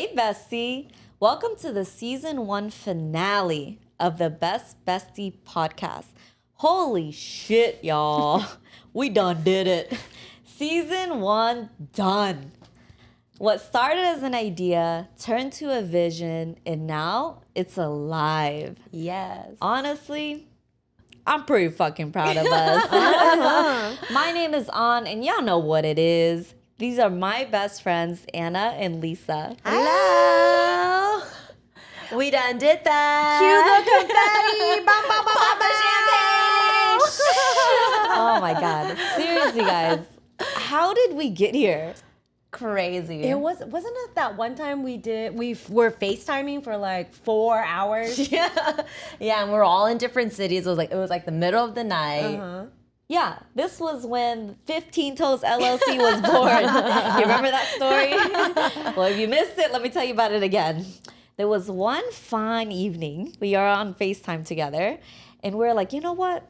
Hey, Bestie. Welcome to the season 1 finale of the Best Bestie podcast. Holy shit, y'all. We done did it. Season 1 done. What started as an idea turned to a vision, and now it's alive. Yes. Honestly, I'm pretty fucking proud of us. My name is An, and y'all know what it is. These are my best friends, Anna and Lisa. Hello. We done did that. Cue the confetti. Oh Pop the champagne. my God. Seriously, guys. How did we get here? Crazy. Wasn't it that one time we were FaceTiming for like 4 hours? Yeah, and we're all in different cities. It was like the middle of the night. Yeah, this was when 15 Toes LLC was born. You remember that story? Well, if you missed it, let me tell you about it again. There was one fine evening. We are on FaceTime together, and we're like, you know what?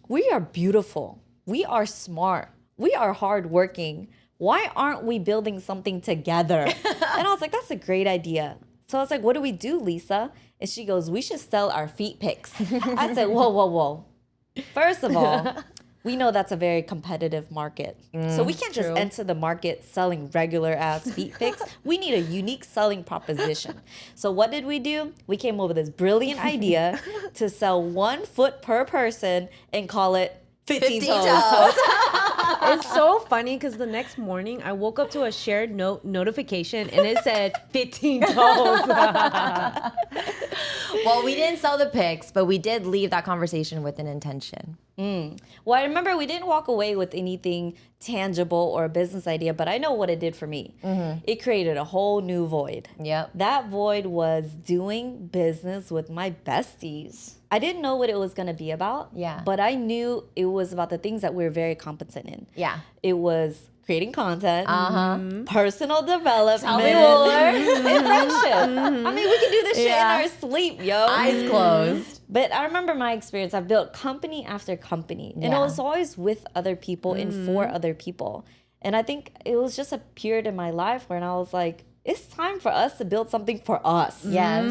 We are beautiful. We are smart. We are hardworking. Why aren't we building something together? And I was like, that's a great idea. So I was like, what do we do, Lisa? And she goes, we should sell our feet pics. I said, whoa. First of all, we know that's a very competitive market. So we can't just enter the market selling regular ass feet pics. We need a unique selling proposition. So what did we do? We came up with this brilliant idea to sell 1 foot per person and call it 15 toes. It's so funny because the next morning I woke up to a shared notification and it said 15 toes. Well, we didn't sell the pics, but we did leave that conversation with an intention. Well, I remember we didn't walk away with anything tangible or a business idea, but I know what it did for me. It created a whole new void. Yep. That void was doing business with my besties. I didn't know what it was going to be about. Yeah. But I knew it was about the things that we're very competent in. Yeah. It was creating content, personal development, Tell me more. and friendship. I mean, we can do this shit in our sleep, yo. Eyes closed. But I remember my experience. I've built company after company. And it was always with other people and for other people. And I think it was just a period in my life where I was like, it's time for us to build something for us. Yes.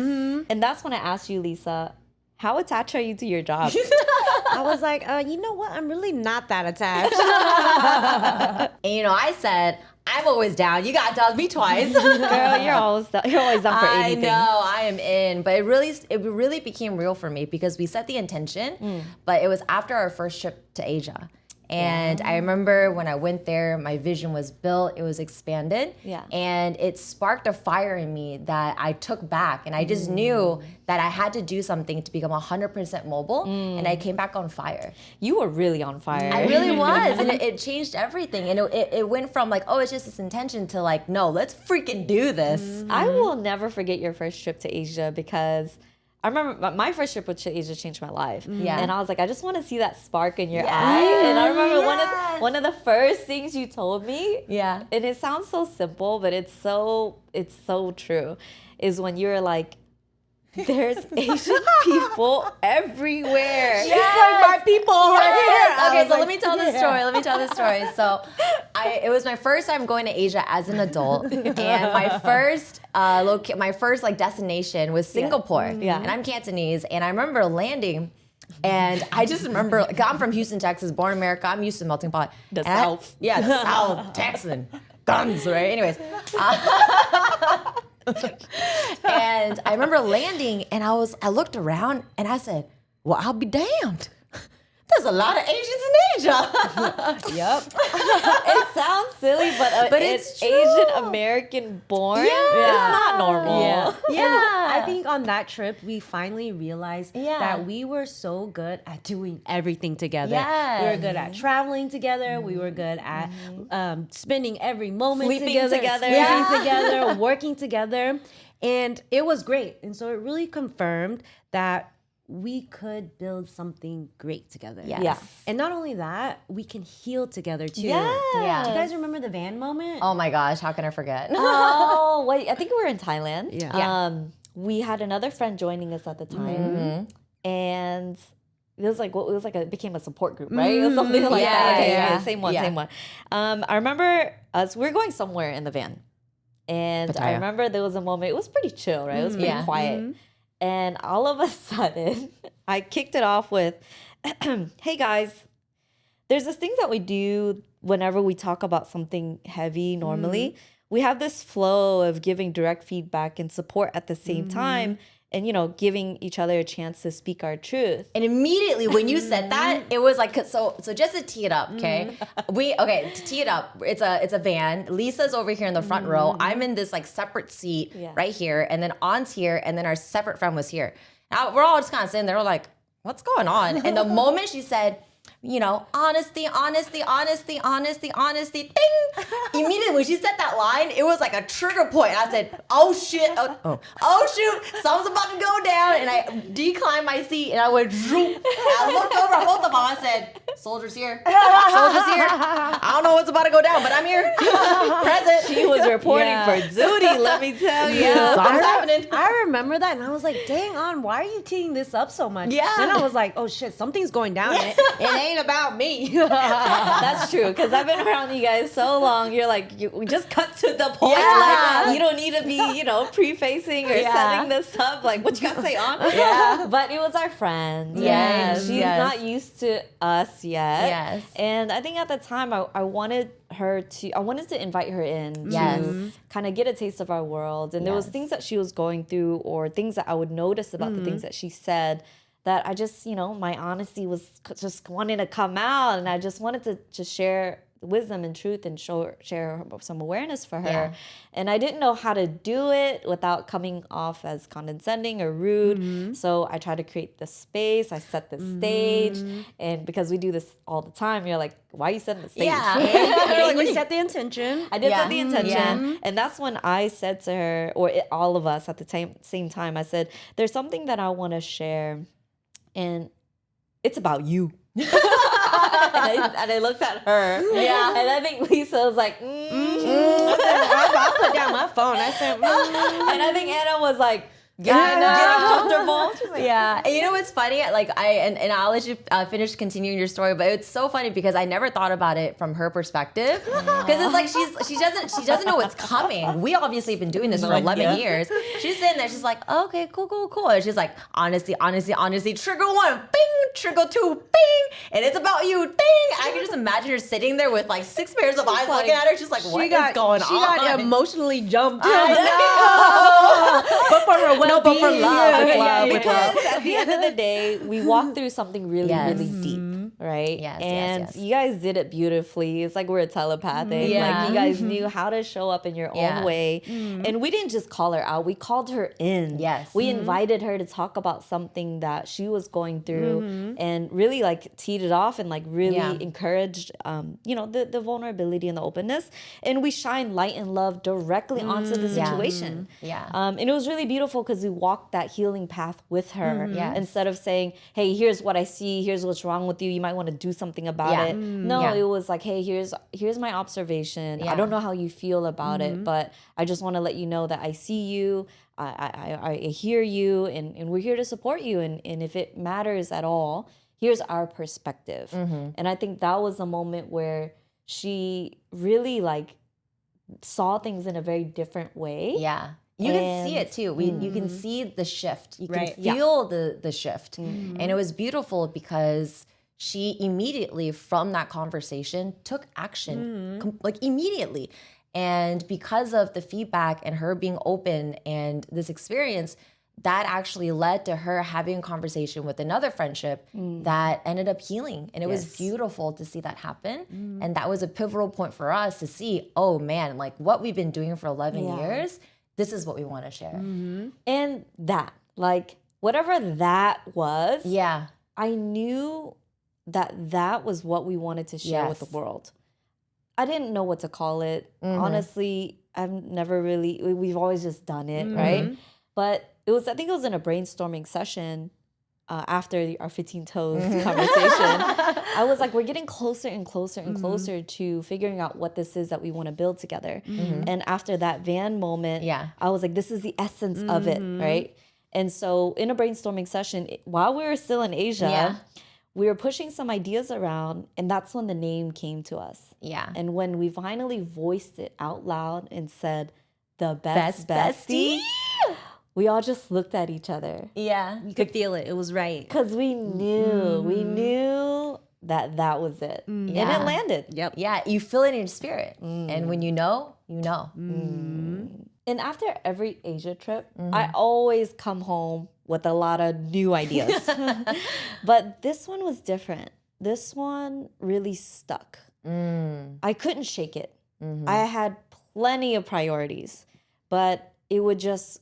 And that's when I asked you, Lisa, how attached are you to your job? I was like, you know what? I'm really not that attached. And I said, I'm always down. You got to tell me twice. Girl, you're always down for anything. I know, I am in. But it really became real for me because we set the intention, but it was after our first trip to Asia. And I remember when I went there, my vision was built, it was expanded. Yeah. And it sparked a fire in me that I took back. And I just knew that I had to do something to become 100% mobile. And I came back on fire. You were really on fire. I really was. And it changed everything. And it went from like, oh, it's just this intention to like, no, let's freaking do this. I will never forget your first trip to Asia because I remember my first trip to Asia changed my life. Yeah. And I was like, I just want to see that spark in your eye. And I remember one of the first things you told me. Yeah. And it sounds so simple, but it's so true. Is when you were like, there's Asian people everywhere. It's like my people are here. Okay, so let me tell this story. So it was my first time going to Asia as an adult. And my first like destination was Singapore. Yeah. And I'm Cantonese. And I remember landing. And I just remember, like, I'm from Houston, Texas, born in America. I'm used to melting pot. The South. The South, Texan. Guns, right? Anyways. And I remember landing and I looked around and I said, well, I'll be damned. There's a lot of Asians in Asia. Yep. It sounds silly, but it's true. Asian American born. It's not normal. Yeah. Yeah. I think on that trip, we finally realized that we were so good at doing everything together. Yes. We were good at traveling together. We were good at spending every moment Sleeping together. together. Sleeping together, working together. And it was great. And so it really confirmed that we could build something great together. Yes. And not only that, we can heal together too. Yes. Yeah. Do you guys remember the van moment? Oh my gosh, how can I forget? Oh, wait, I think we were in Thailand. Yeah. We had another friend joining us at the time, and it became a support group, right? It was something like that. Okay, yeah. same one. Yeah. I remember us. We were going somewhere in the van, And I Pattaya. remember there was a moment, it was pretty chill, right? It was pretty quiet. And all of a sudden, I kicked it off with, hey guys, there's this thing that we do whenever we talk about something heavy normally. We have this flow of giving direct feedback and support at the same time, and, you know, giving each other a chance to speak our truth. And immediately when you said that, it was like, so just to tee it up, okay? To tee it up, it's a van. Lisa's over here in the front row. I'm in this like separate seat right here, and then On's here, and then our separate friend was here. Now we're all just kind of sitting there, we're like, what's going on? And the moment she said, you know, honesty, ding. Immediately when she said that line, it was like a trigger point. I said, oh shit, oh shoot, something's about to go down. And I declined my seat and I went, zoom. And I looked over at both of them. I said, soldiers here. I don't know what's about to go down, but I'm here. Present. She was reporting for duty, let me tell you. Something's happening. I remember that, and I was like, dang on, why are you teeing this up so much? Yeah. Then I was like, oh shit, something's going down. It ain't about me. That's true, because I've been around you guys so long. You're like, we just cut to the point. Yeah. Like, you don't need to be, you know, prefacing or setting this up. Like, what you got to say on? Yeah. But it was our friend. Yes, She's yes. not used to us yet. Yes. And I think at the time, I wanted to invite her in to kind of get a taste of our world. And there was things that she was going through, or things that I would notice about the things that she said, that I just, you know, my honesty was just wanting to come out, and I just wanted to just share wisdom and truth and share some awareness for her. Yeah. And I didn't know how to do it without coming off as condescending or rude. So I tried to create the space. I set the stage. And because we do this all the time, you're like, why are you setting the stage? Yeah. You set the intention. I did set the intention. Yeah. And that's when I said to her, or all of us at the same time, I said, there's something that I want to share, and it's about you. And I looked at her. Yeah. And I think Lisa was like, I put down my phone. I said, And I think Anna was like, getting comfortable. She's like, Yeah, and you know what's funny? Like and I'll let you finish continuing your story, but it's so funny because I never thought about it from her perspective. Because it's like she doesn't know what's coming. We obviously have been doing this for 11 years. She's sitting there, she's like, okay, cool. And she's like, honesty, trigger one, bing, trigger two, bing, and it's about you, ding. I can just imagine her sitting there with like 6 pairs of eyes looking at her. She's like, what is going on? She got emotionally jumped. I know. But for her No, but for love, with love. because at the end of the day, we walked through something really deep, right? Yes, and yes. you guys did it beautifully. It's like we're telepathic. Yeah. Like you guys knew how to show up in your own way. And we didn't just call her out. We called her in. Yes. We invited her to talk about something that she was going through, and really like teed it off and like really encouraged, you know, the vulnerability and the openness. And we shined light and love directly onto the situation. Yeah. And it was really beautiful because we walked that healing path with her. Yes. Instead of saying, hey, here's what I see, here's what's wrong with you, you might want to do something about it. No, it was like, hey, here's my observation. I don't know how you feel about it, but I just want to let you know that I see you, I hear you, and we're here to support you. And if it matters at all, here's our perspective. And I think that was a moment where she really like saw things in a very different way. Yeah. You can see it too. You can see the shift. You can feel the shift. And it was beautiful because she immediately from that conversation took action, like immediately. And because of the feedback and her being open and this experience, that actually led to her having a conversation with another friendship that ended up healing. And it was beautiful to see that happen. And that was a pivotal point for us to see, oh man, like what we've been doing for 11 years, this is what we want to share. And that, like, whatever that was, Yeah. I knew that was what we wanted to share with the world. I didn't know what to call it. Honestly, I've never really, we've always just done it, right? But I think it was in a brainstorming session after our 15 Toes conversation. I was like, we're getting closer and closer and closer to figuring out what this is that we want to build together. And after that van moment, I was like, this is the essence of it, right? And so in a brainstorming session, while we were still in Asia, we were pushing some ideas around, and that's when the name came to us. Yeah. And when we finally voiced it out loud and said, the best bestie, we all just looked at each other. Yeah. You could feel it. It was right. Because we knew that was it. And it landed. Yep. Yeah, you feel it in your spirit. And when you know, you know. And after every Asia trip, I always come home with a lot of new ideas. But this one was different. This one really stuck. I couldn't shake it. I had plenty of priorities, but it would just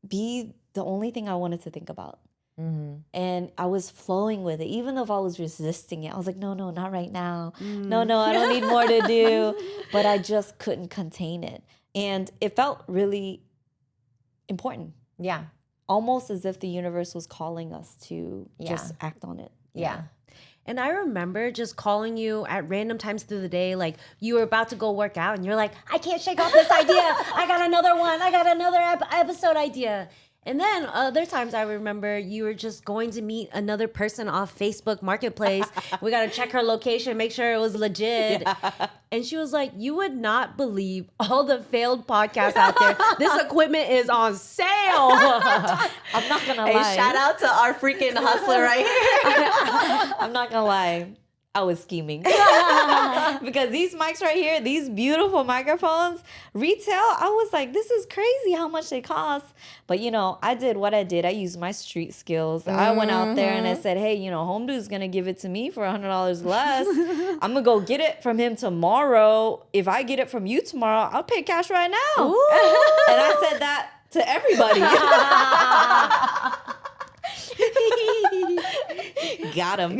be the only thing I wanted to think about. And I was flowing with it, even though if I was resisting it. I was like, no, not right now. No, I don't need more to do. But I just couldn't contain it. And it felt really important. Yeah. Almost as if the universe was calling us to just act on it. Yeah. And I remember just calling you at random times through the day, like you were about to go work out and you're like, I can't shake off this idea. I got another one. I got another episode idea. And then other times I remember you were just going to meet another person off Facebook Marketplace. We got to check her location, make sure it was legit. Yeah. And she was like, you would not believe all the failed podcasts out there. This equipment is on sale. I'm not going to lie. Hey, shout out to our freaking hustler right here. I'm not going to lie. I was scheming. Because these mics right here, these beautiful microphones, retail, I was like, this is crazy how much they cost. But, I did what I did. I used my street skills. I went out there and I said, hey, Home Dude's going to give it to me for $100 less. I'm going to go get it from him tomorrow. If I get it from you tomorrow, I'll pay cash right now. And I said that to everybody. Got him.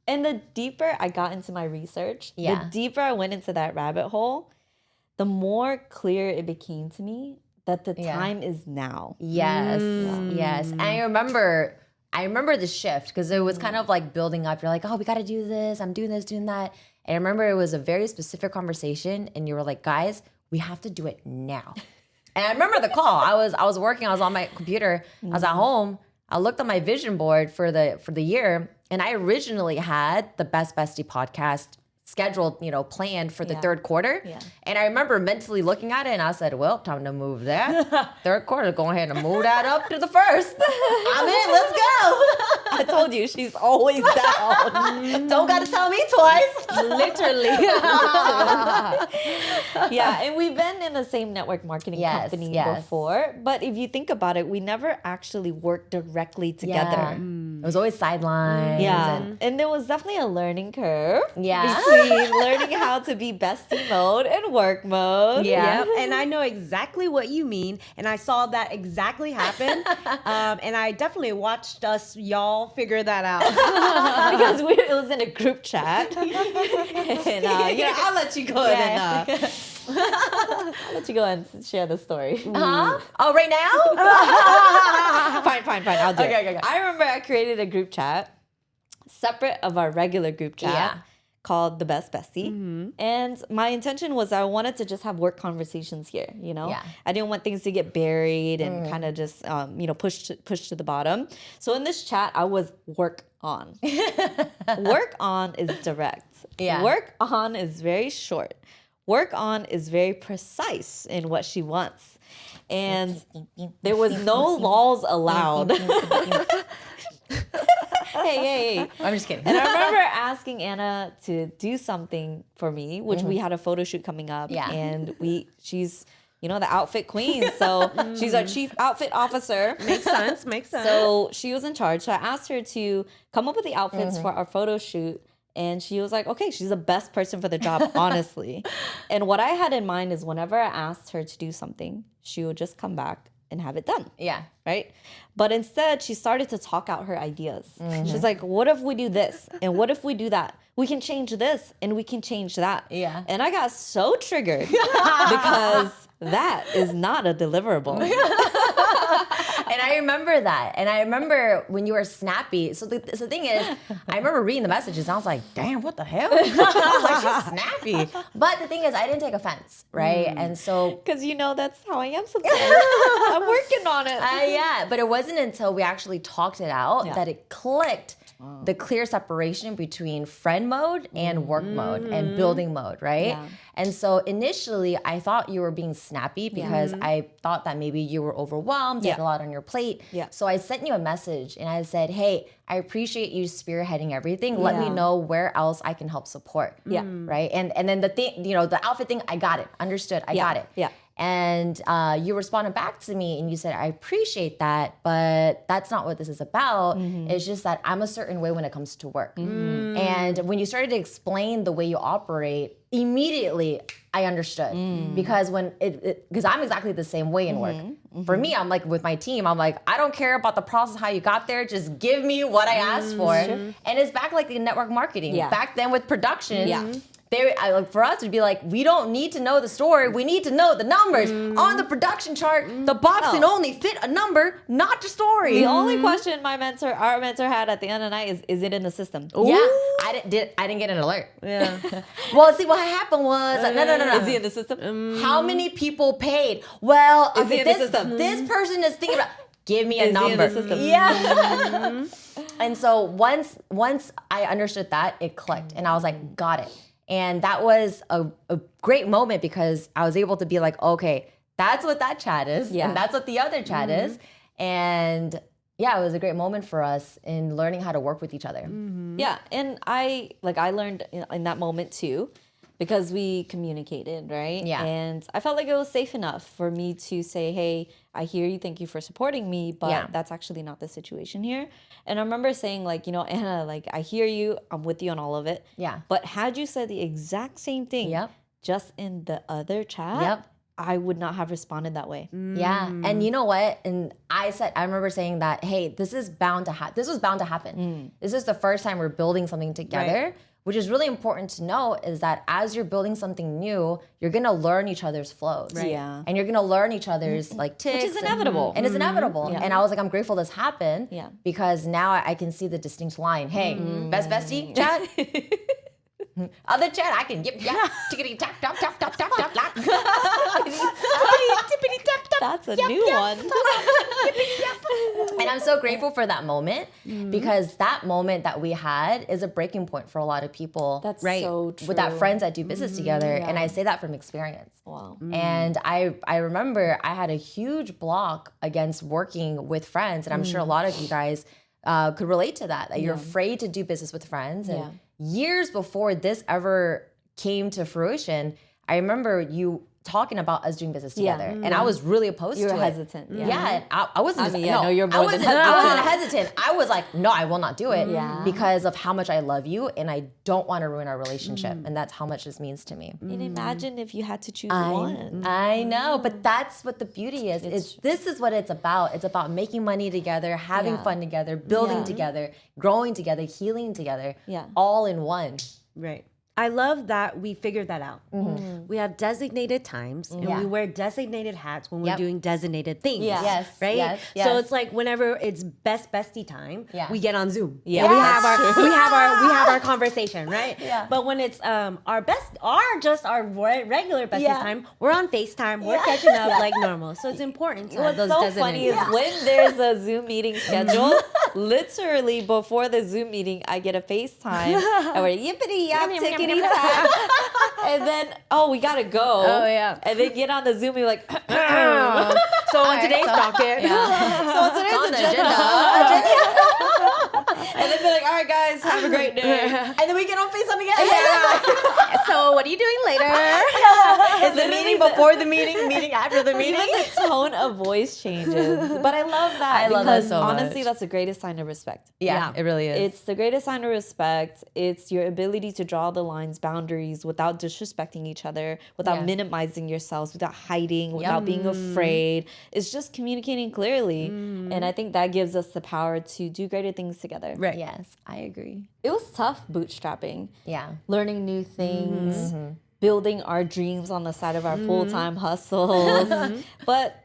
And the deeper I got into my research, the deeper I went into that rabbit hole, the more clear it became to me that the time is now. Yes. Yes. And I remember the shift because it was kind of like building up. You're like, oh, we got to do this. I'm doing this, doing that. And I remember it was a very specific conversation and you were like, guys, we have to do it now. And I remember the call. I was working. I was on my computer. I was at home. I looked at my vision board for the year, and I originally had the Best Bestie podcast scheduled, planned for the third quarter. Yeah. And I remember mentally looking at it, and I said, "Well, time to move that third quarter. Go ahead and move that up to the first. I'm in. Let's go." I told you, she's always down. Don't got to tell me twice. Literally. Yeah, and we've been in the same network marketing company before. But if you think about it, we never actually worked directly together. It was always sidelines. Yeah, and there was definitely a learning curve between learning how to be bestie mode and work mode. Yeah, and I know exactly what you mean. And I saw that exactly happen. And I definitely watched us, y'all, figure that out. Because it was in a group chat. And I'll let you go ahead and I'll let you go and share the story. Huh? Oh, right now? Fine. I'll do it. Okay. I remember I created a group chat separate of our regular group chat called The Best Bestie. And my intention was I wanted to just have work conversations here, I didn't want things to get buried and kind of just, pushed to the bottom. So in this chat, I was work on. Work on is direct. Yeah. Work on is very short. Work on is very precise in what she wants. And there was no lulls allowed. Hey. I'm just kidding. And I remember asking Anna to do something for me, which we had a photo shoot coming up. Yeah. And she's, the outfit queen. So she's our chief outfit officer. Makes sense. So she was in charge. So I asked her to come up with the outfits for our photo shoot. And she was like, okay, she's the best person for the job, honestly. And what I had in mind is whenever I asked her to do something, she would just come back and have it done. Yeah. Right? But instead, she started to talk out her ideas. She's like, what if we do this? And what if we do that? We can change this and we can change that. Yeah. And I got so triggered because that is not a deliverable. And I remember that. And I remember when you were snappy. So the thing is, I remember reading the messages and I was like, damn, what the hell? I was like, she's snappy. But the thing is, I didn't take offense, right? And so... Because that's how I am sometimes. I'm working on it. Yeah, but it wasn't until we actually talked it out that it clicked. the clear separation between friend mode and work mode and building mode, right? Yeah. And so initially, I thought you were being snappy because I thought that maybe you were overwhelmed, you had a lot on your plate. Yeah. So I sent you a message and I said, hey, I appreciate you spearheading everything. Let me know where else I can help support. Yeah. Right? And then the thing, the outfit thing, I got it. Understood. I got it. Yeah. And you responded back to me and you said, I appreciate that, but that's not what this is about. It's just that I'm a certain way when it comes to work. And when you started to explain the way you operate, immediately I understood. Because because I'm exactly the same way in work. For me, I'm like with my team, I'm like, I don't care about the process, how you got there, just give me what I asked for. And it's back like the network marketing. Yeah. Back then with production. Yeah. For us, it'd be like, we don't need to know the story. We need to know the numbers. On the production chart, the box can only fit a number, not the story. The only question our mentor had at the end of the night is it in the system? Yeah, I didn't get an alert. Yeah. Well, see, what happened was, no. Is he in the system? How many people paid? Well, Is he in the system? this person is thinking about, give me a Is he number. in the system? Yeah. And so once I understood that, it clicked. And I was like, got it. And that was a great moment because I was able to be like, okay, that's what that chat is. Yeah. And that's what the other chat is. And yeah, it was a great moment for us in learning how to work with each other. Yeah, and I learned in that moment too, because we communicated, right? Yeah. And I felt like it was safe enough for me to say, hey, I hear you, thank you for supporting me, but that's actually not the situation here. And I remember saying like, Anna, like I hear you, I'm with you on all of it. Yeah. But had you said the exact same thing just in the other chat, I would not have responded that way. Yeah. And you know what? And I remember saying that, hey, this was bound to happen. This is the first time we're building something together. Which is really important to know is that as you're building something new, you're gonna learn each other's flows. Right. Yeah. And you're gonna learn each other's like tics. Which is inevitable. And it's inevitable. Yeah. And I was like, I'm grateful this happened. Yeah. Because now I can see the distinct line. Hey, best bestie chat. Other chat, I can yip yap, tickety tap tap tap tap tap tap tap. Tippity tap tap. That's a new one. And I'm so grateful for that moment because that moment that we had is a breaking point for a lot of people. That's so true. With that friends that do business together. And I say that from experience. Wow. And I remember I had a huge block against working with friends. And I'm sure a lot of you guys could relate to that you're afraid to do business with friends. And years before this ever came to fruition, I remember you talking about us doing business together. And I was really opposed to it. You were hesitant. Yeah, and I wasn't. You're more than I wasn't hesitant. hesitant. I was like, no, I will not do it Yeah. because of how much I love you, and I don't want to ruin our relationship, and that's how much this means to me. And imagine if you had to choose one. I know, but that's what the beauty is. This is what it's about. It's about making money together, having fun together, building together, growing together, healing together, all in one. Right. I love that we figured that out. We have designated times and we wear designated hats when we're doing designated things. Yeah. Yes. Right? Yes, So yes. it's like whenever it's best bestie time, we get on Zoom. Yeah. And we have That's our our conversation, right? Yeah. But when it's our regular bestie time, we're on FaceTime, we're catching up like normal. So it's important to have What's those so designated funny is times. when there's a Zoom meeting scheduled, literally before the Zoom meeting, I get a FaceTime and we're yippity yap tickety tap, and then we gotta go. Oh, yeah. And then get on the Zoom, you're like, So on today's docket. so today's On the agenda. agenda. And then be like, all right, guys, have a great day. And then we get on FaceTime again. So what are you doing later? Is the meeting before the meeting after the meeting? Even the tone of voice changes. But I love that I love that because so honestly, much. that's the greatest sign of respect. Yeah, it really is. It's the greatest sign of respect. It's your ability to draw the lines, boundaries without disrespecting each other, without minimizing yourselves, without hiding, without being afraid. It's just communicating clearly. And I think that gives us the power to do greater things together. Right. Yes, I agree. It was tough bootstrapping. Yeah. Learning new things, building our dreams on the side of our full-time hustles. But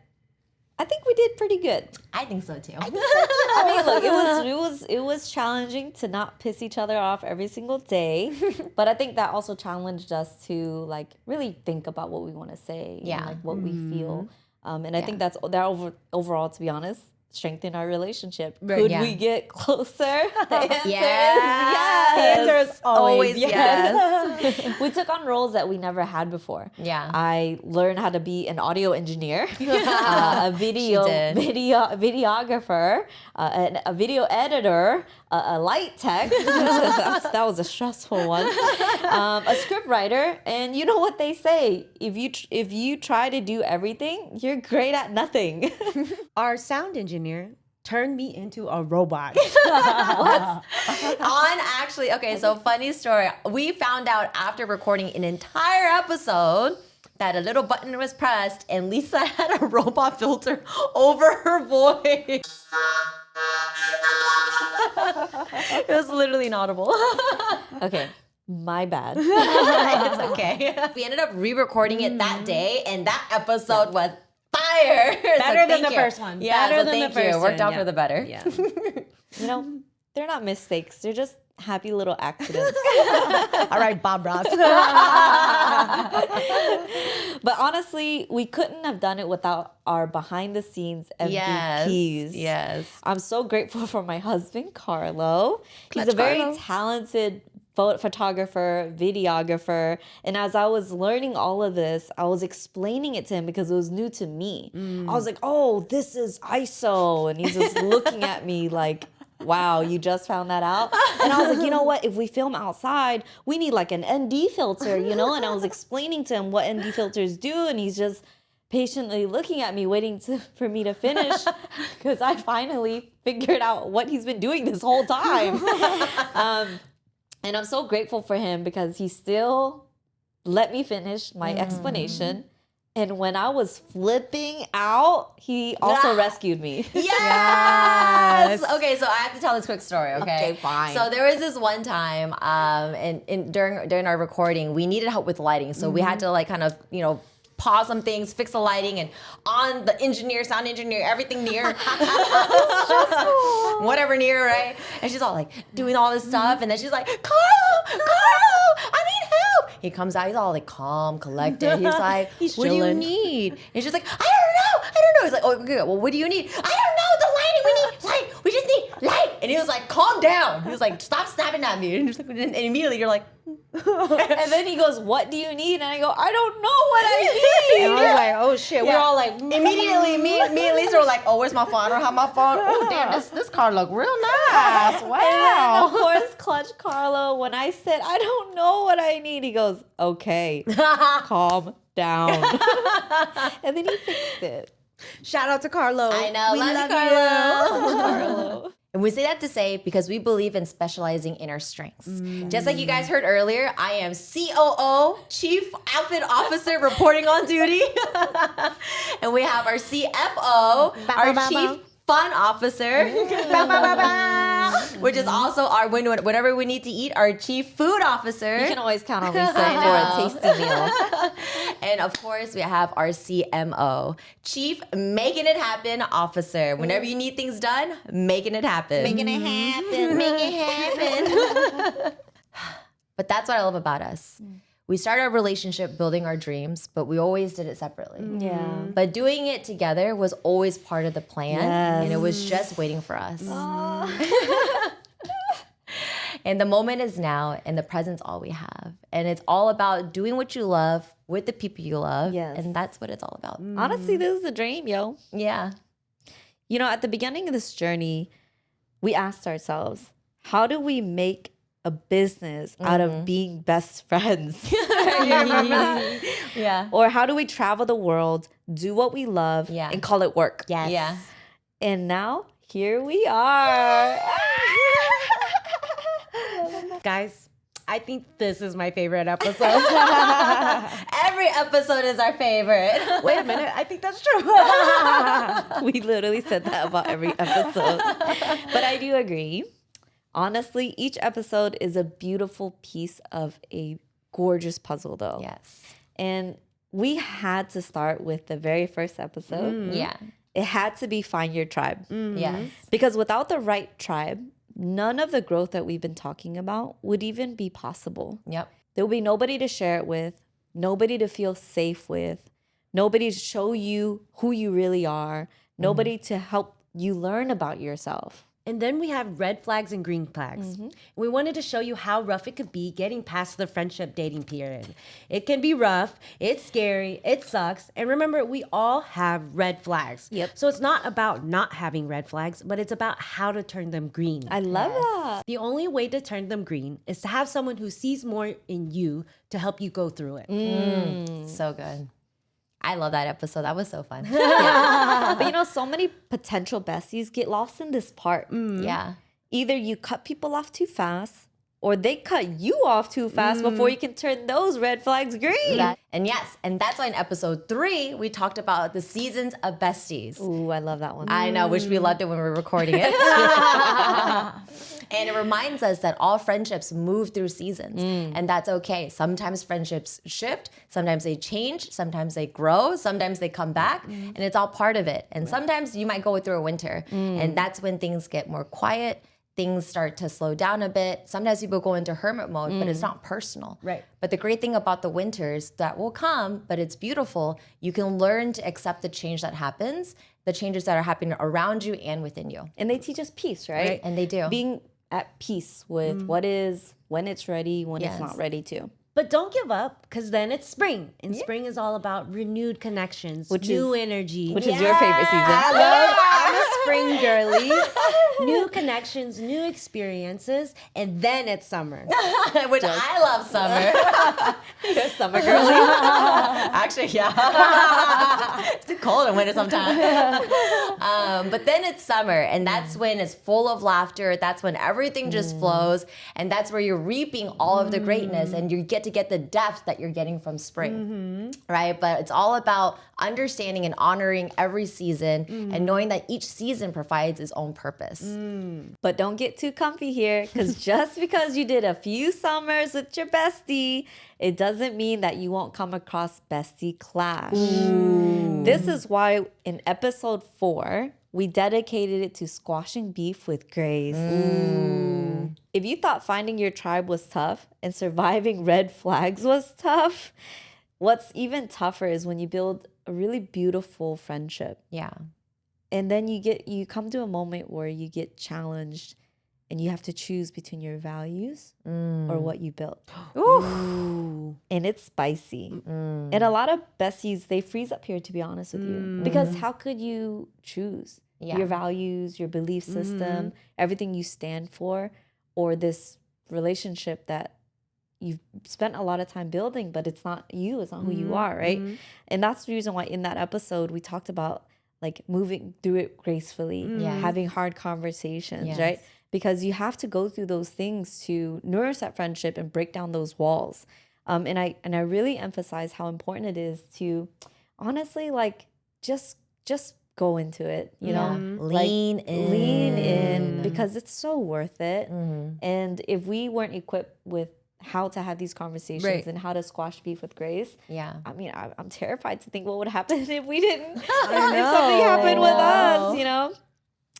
I think we did pretty good. I think so too. I mean, look, it was challenging to not piss each other off every single day, but I think that also challenged us to like really think about what we want to say and like what we feel. And I think overall, to be honest, strengthen our relationship. Right, Could yeah. we get closer? The answer is Yes. The answer is always yes. We took on roles that we never had before. Yeah. I learned how to be an audio engineer, a videographer, a video editor, a light tech. That was a stressful one. A script writer, and you know what they say: if you try to do everything, you're great at nothing. Our sound engineer turned me into a robot. Okay, so funny story. We found out after recording an entire episode that a little button was pressed and Lisa had a robot filter over her voice. It was literally inaudible. Okay, my bad. It's okay. We ended up re-recording it that day, and that episode was fire. Better than the first one. Yeah, Better so than the thank you. first It worked one, out yeah. for the better. Yeah. You know, they're not mistakes. They're just happy little accidents. All right, Bob Ross. But honestly, we couldn't have done it without our behind the scenes MVPs. Yes. I'm so grateful for my husband, Carlo. He's Clutch a very Carlo. talented photographer, videographer. And as I was learning all of this, I was explaining it to him because it was new to me. I was like, oh, this is ISO. And he's just looking at me like, wow, you just found that out? And I was like, you know what? If we film outside, we need like an ND filter, you know? And I was explaining to him what ND filters do. And he's just patiently looking at me, waiting for me to finish because I finally figured out what he's been doing this whole time. And I'm so grateful for him because he still let me finish my explanation. And when I was flipping out, he also rescued me. Yes! Okay, so I have to tell this quick story, okay? Okay, fine. So there was this one time, and during our recording, we needed help with lighting. So we had to like kind of, pause some things, fix the lighting, and on the sound engineer, everything near. Whatever near, right? And she's all like doing all this stuff, and then she's like, Carlo, I need help. He comes out, he's all like calm, collected. He's like, He's what do you chilling. need? And she's like, I don't know. He's like, oh, okay, well, what do you need? I don't know, the lighting, we need light. We just need light. And he was like, calm down. He was like, stop snapping at me. And immediately you're like, And then he goes, what do you need? And I go, I don't know what I And I need. was like, oh shit. We're all like, immediately, me and Lisa were like, oh, where's my phone? I don't have my phone. Oh, damn, this car look real nice. And of Wow. course, Clutch Carlo, when I said, I don't know what I need, he goes, okay, calm down. And then he fixed it. shout out to Carlo. I know, We love you, love Carlo. Carlo. And we say that to say because we believe in specializing in our strengths. Just like you guys heard earlier, I am COO, Chief Outfit Officer, reporting on duty. And we have our CFO, our Chief Fun Officer, which is also our whatever we need to eat, our Chief Food Officer. You can always count on Lisa for a tasty meal. And of course, we have our CMO, Chief Making It Happen Officer. Whenever you need things done, making it happen. Making it happen. Make it happen. But that's what I love about us. We started our relationship building our dreams, but we always did it separately. Yeah. But doing it together was always part of the plan, Yes. and it was just waiting for us. And the moment is now, and the present's all we have. And it's all about doing what you love with the people you love. Yes. And that's what it's all about. Honestly, this is a dream, yo. Yeah. You know, at the beginning of this journey, we asked ourselves, how do we make a business out of being best friends? You remember that? Yeah. Or how do we travel the world, do what we love, Yeah. and call it work? Yes. Yeah. And now, here we are. Guys, I think this is my favorite episode. Every episode is our favorite. Wait a minute. I think that's true. We literally said that about every episode. But I do agree. Honestly, each episode is a beautiful piece of a gorgeous puzzle, though. Yes. And we had to start with the very first episode. Yeah. It had to be Find Your Tribe. Yes. Because without the right tribe, none of the growth that we've been talking about would even be possible. Yep. There will be nobody to share it with, nobody to feel safe with, nobody to show you who you really are, nobody to help you learn about yourself. And then we have red flags and green flags. We wanted to show you how rough it could be getting past the friendship dating period. It can be rough, it's scary, it sucks. And remember, we all have red flags. Yep. So it's not about not having red flags, but it's about how to turn them green. I love that. The only way to turn them green is to have someone who sees more in you to help you go through it. So good. I love that episode. That was so fun. But you know, so many potential besties get lost in this part. Yeah. Either you cut people off too fast or they cut you off too fast before you can turn those red flags green. And yes, and that's why in episode 3, we talked about the seasons of besties. Ooh, I love that one. I know, wish we loved it when we were recording it. And it reminds us that all friendships move through seasons, and that's okay. Sometimes friendships shift, sometimes they change, sometimes they grow, sometimes they come back, and it's all part of it. And sometimes you might go through a winter, and that's when things get more quiet. Things start to slow down a bit. Sometimes people go into hermit mode, but it's not personal. Right. But the great thing about the winters that will come, but it's beautiful, you can learn to accept the change that happens, the changes that are happening around you and within you. And they teach us peace, right? And they do. Being at peace with what is, when it's ready, when Yes. it's not ready to. But don't give up, because then it's spring. And spring is all about renewed connections, new energy. Which is your favorite season. I'm a spring girly. New connections, new experiences, and then it's summer. Which I love summer. You're a summer girly. Actually, yeah. It's too cold in winter sometimes. But then it's summer, and that's when it's full of laughter. That's when everything just flows, and that's where you're reaping all of the greatness, and you get to get the depth that you're getting from spring, right? But it's all about understanding and honoring every season and knowing that each season provides its own purpose. But don't get too comfy here, because just because you did a few summers with your bestie, it doesn't mean that you won't come across bestie clash. This is why in episode 4, we dedicated it to squashing beef with grace. If you thought finding your tribe was tough and surviving red flags was tough, what's even tougher is when you build a really beautiful friendship. Yeah. And then you come to a moment where you get challenged and you have to choose between your values or what you built. Ooh. And it's spicy. And a lot of besties, they freeze up here, to be honest with you. Because how could you choose your values, your belief system, everything you stand for, or this relationship that you've spent a lot of time building, but it's not you, it's not who you are, right? And that's the reason why in that episode, we talked about like moving through it gracefully, having hard conversations, right? Because you have to go through those things to nourish that friendship and break down those walls. And I really emphasize how important it is to honestly like just go into it, you know, Lean in, because it's so worth it. And if we weren't equipped with how to have these conversations and how to squash beef with grace. I mean, I'm terrified to think what would happen if we didn't, if something happened with us, you know?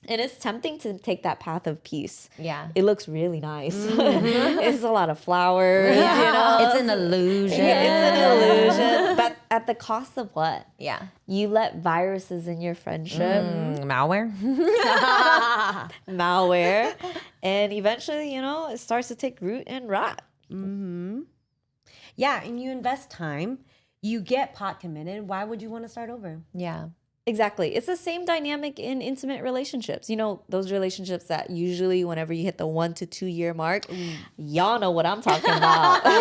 And it's tempting to take that path of peace. Yeah. It looks really nice. It's a lot of flowers, you know? It's an illusion. It's an illusion. But at the cost of what? Yeah. You let viruses in your friendship. Malware. Malware. And eventually, you know, it starts to take root and rot. Yeah, and you invest time. You get pot committed. Why would you want to start over? Yeah. Exactly. It's the same dynamic in intimate relationships. You know, those relationships that usually whenever you hit the 1 to 2 year mark, y'all know what I'm talking about. Sorry,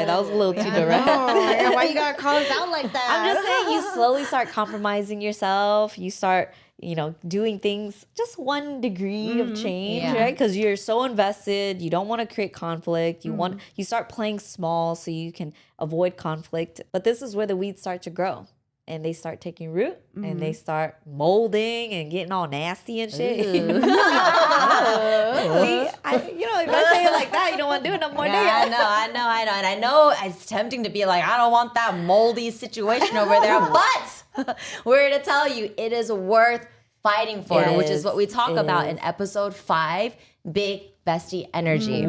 that was a little too direct. Why you gotta call us out like that? I'm just saying you slowly start compromising yourself. You start, you know, doing things just 1 degree of change, right? Because you're so invested. You don't want to create conflict. You start playing small so you can avoid conflict. But this is where the weeds start to grow. And they start taking root, and they start molding and getting all nasty and shit. See, you know, if I say it like that, you don't want to do it no more. Yeah, I know. And I know it's tempting to be like, I don't want that moldy situation over there. But we're here to tell you it is worth fighting for, which is what we talk about in episode 5, big bestie energy.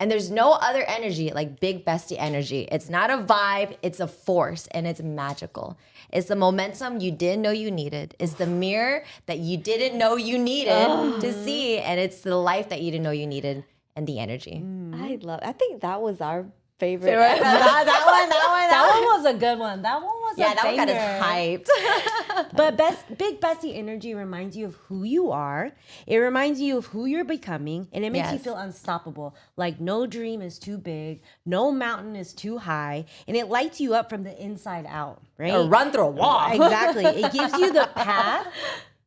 And there's no other energy like big bestie energy. It's not a vibe, it's a force, and it's magical. It's the momentum you didn't know you needed. It's the mirror that you didn't know you needed to see, and it's the life that you didn't know you needed, and the energy. I think that was our favorite. That one was a good one. That one was a That one got us banger. hyped. But big bestie energy reminds you of who you are. It reminds you of who you're becoming, and it makes you Yes. feel unstoppable. Like no dream is too big, no mountain is too high, and it lights you up from the inside out, right? Or run through a wall. Exactly. It gives you the path.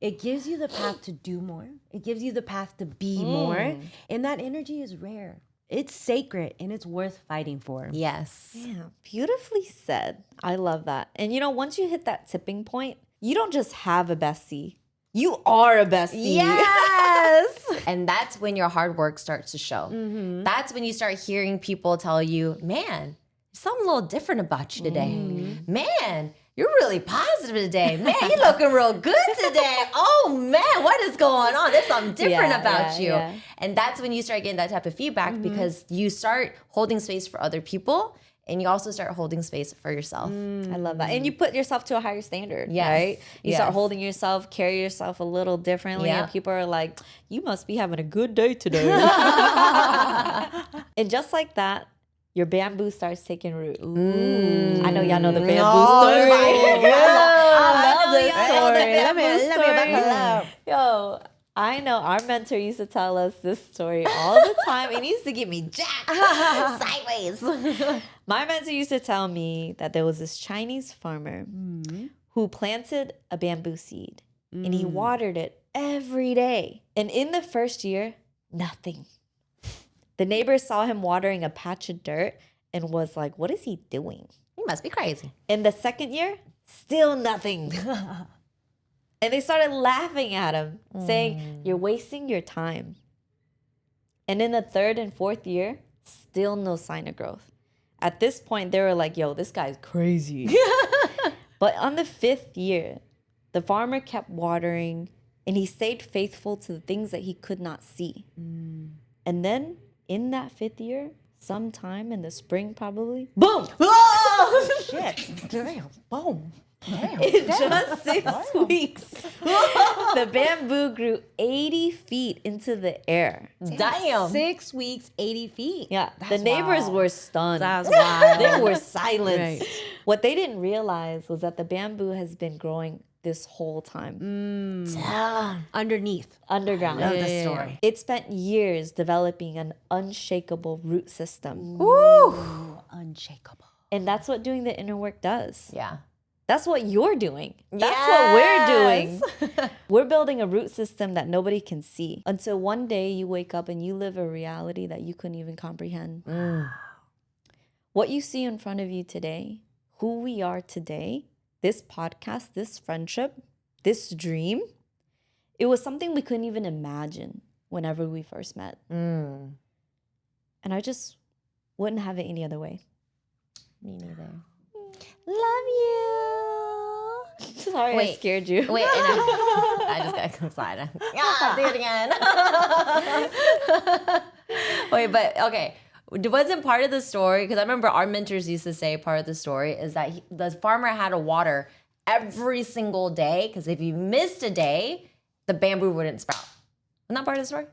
It gives you the path to do more. It gives you the path to be more. And that energy is rare. It's sacred and it's worth fighting for. Yes. Yeah, beautifully said. I love that. And once you hit that tipping point, you don't just have a bestie. You are a bestie. Yes. And that's when your hard work starts to show. That's when you start hearing people tell you, man, something a little different about you today. Man, you're really positive today. Man, you're looking real good today. Oh man, what is going on? There's something different about you. Yeah. And that's when you start getting that type of feedback because you start holding space for other people and you also start holding space for yourself. I love that. And you put yourself to a higher standard, Yes. right? You start Yes. holding yourself, carry yourself a little differently. Yeah. And people are like, you must be having a good day today. And just like that, your bamboo starts taking root. I know y'all know the bamboo story. I love this story. Let me Yo, I know our mentor used to tell us this story all the time. And he used to get me jacked sideways. My mentor used to tell me that there was this Chinese farmer who planted a bamboo seed and he watered it every day. And in the first year, nothing. The neighbors saw him watering a patch of dirt and was like, what is he doing? You must be crazy. In the second year, still nothing. And they started laughing at him, saying, you're wasting your time. And in the third and fourth year, still no sign of growth. At this point, they were like, yo, this guy's crazy. But on the fifth year, the farmer kept watering and he stayed faithful to the things that he could not see. And then in that fifth year, sometime in the spring probably, boom! Shit. Damn. Boom. In just 6 weeks, the bamboo grew 80 feet into the air. Damn. 6 weeks, 80 feet. Yeah, That's the neighbors wild. were stunned. That's wild. They were silenced. Right. What they didn't realize was that the bamboo has been growing this whole time. Underneath. Underground. Love the story. It spent years developing an unshakable root system. Ooh, unshakable. And that's what doing the inner work does. Yeah. That's what you're doing. That's what we're doing. Yes. We're building a root system that nobody can see until one day you wake up and you live a reality that you couldn't even comprehend. What you see in front of you today, who we are today, this podcast, this friendship, this dream, it was something we couldn't even imagine whenever we first met. And I just wouldn't have it any other way. Me neither. Love you. Sorry I Wait. scared you. Wait, and I just got excited. Do it again. Wait, but okay. Wasn't part of the story, because I remember our mentors used to say part of the story is that the farmer had to water every single day, because if you missed a day, the bamboo wouldn't sprout. Isn't that part of the story?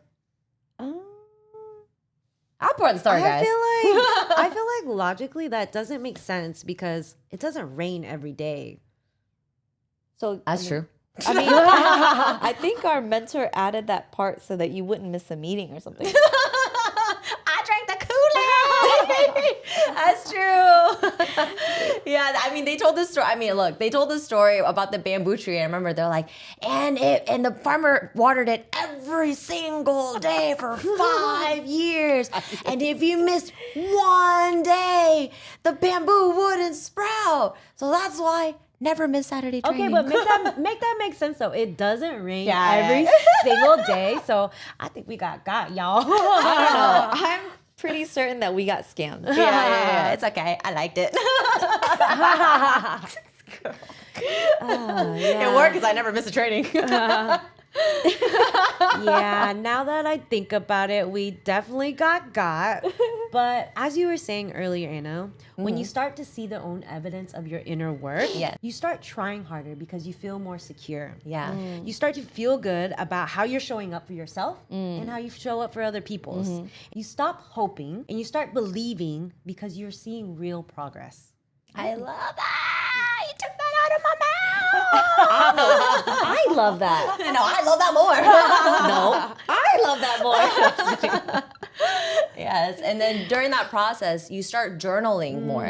I'll part of the story, guys. I feel like logically that doesn't make sense because it doesn't rain every day. So That's true. I mean, I think our mentor added that part so that you wouldn't miss a meeting or something. I drank the Kool-Aid. That's true. Yeah, I mean, they told this story. I mean, look, they told the story about the bamboo tree. I remember they're like, and the farmer watered it every single day for 5 years. And if you missed one day, the bamboo wouldn't sprout. So that's why never miss Saturday training. Okay, but make that make sense though. It doesn't rain Yeah. every single day, so I think we got y'all. I don't know. I'm pretty certain that we got scammed. Yeah. It's okay. I liked it. It worked because I never missed a training. Yeah, now that I think about it, we definitely got. But as you were saying earlier, Anna, when you start to see the own evidence of your inner work, Yeah. you start trying harder because you feel more secure. Yeah. You start to feel good about how you're showing up for yourself and how you show up for other people's. You stop hoping and you start believing because you're seeing real progress. I love that. You took that out of my mouth. I love that. No, I love that more. No, I love that more. Yes, and then during that process, you start journaling more.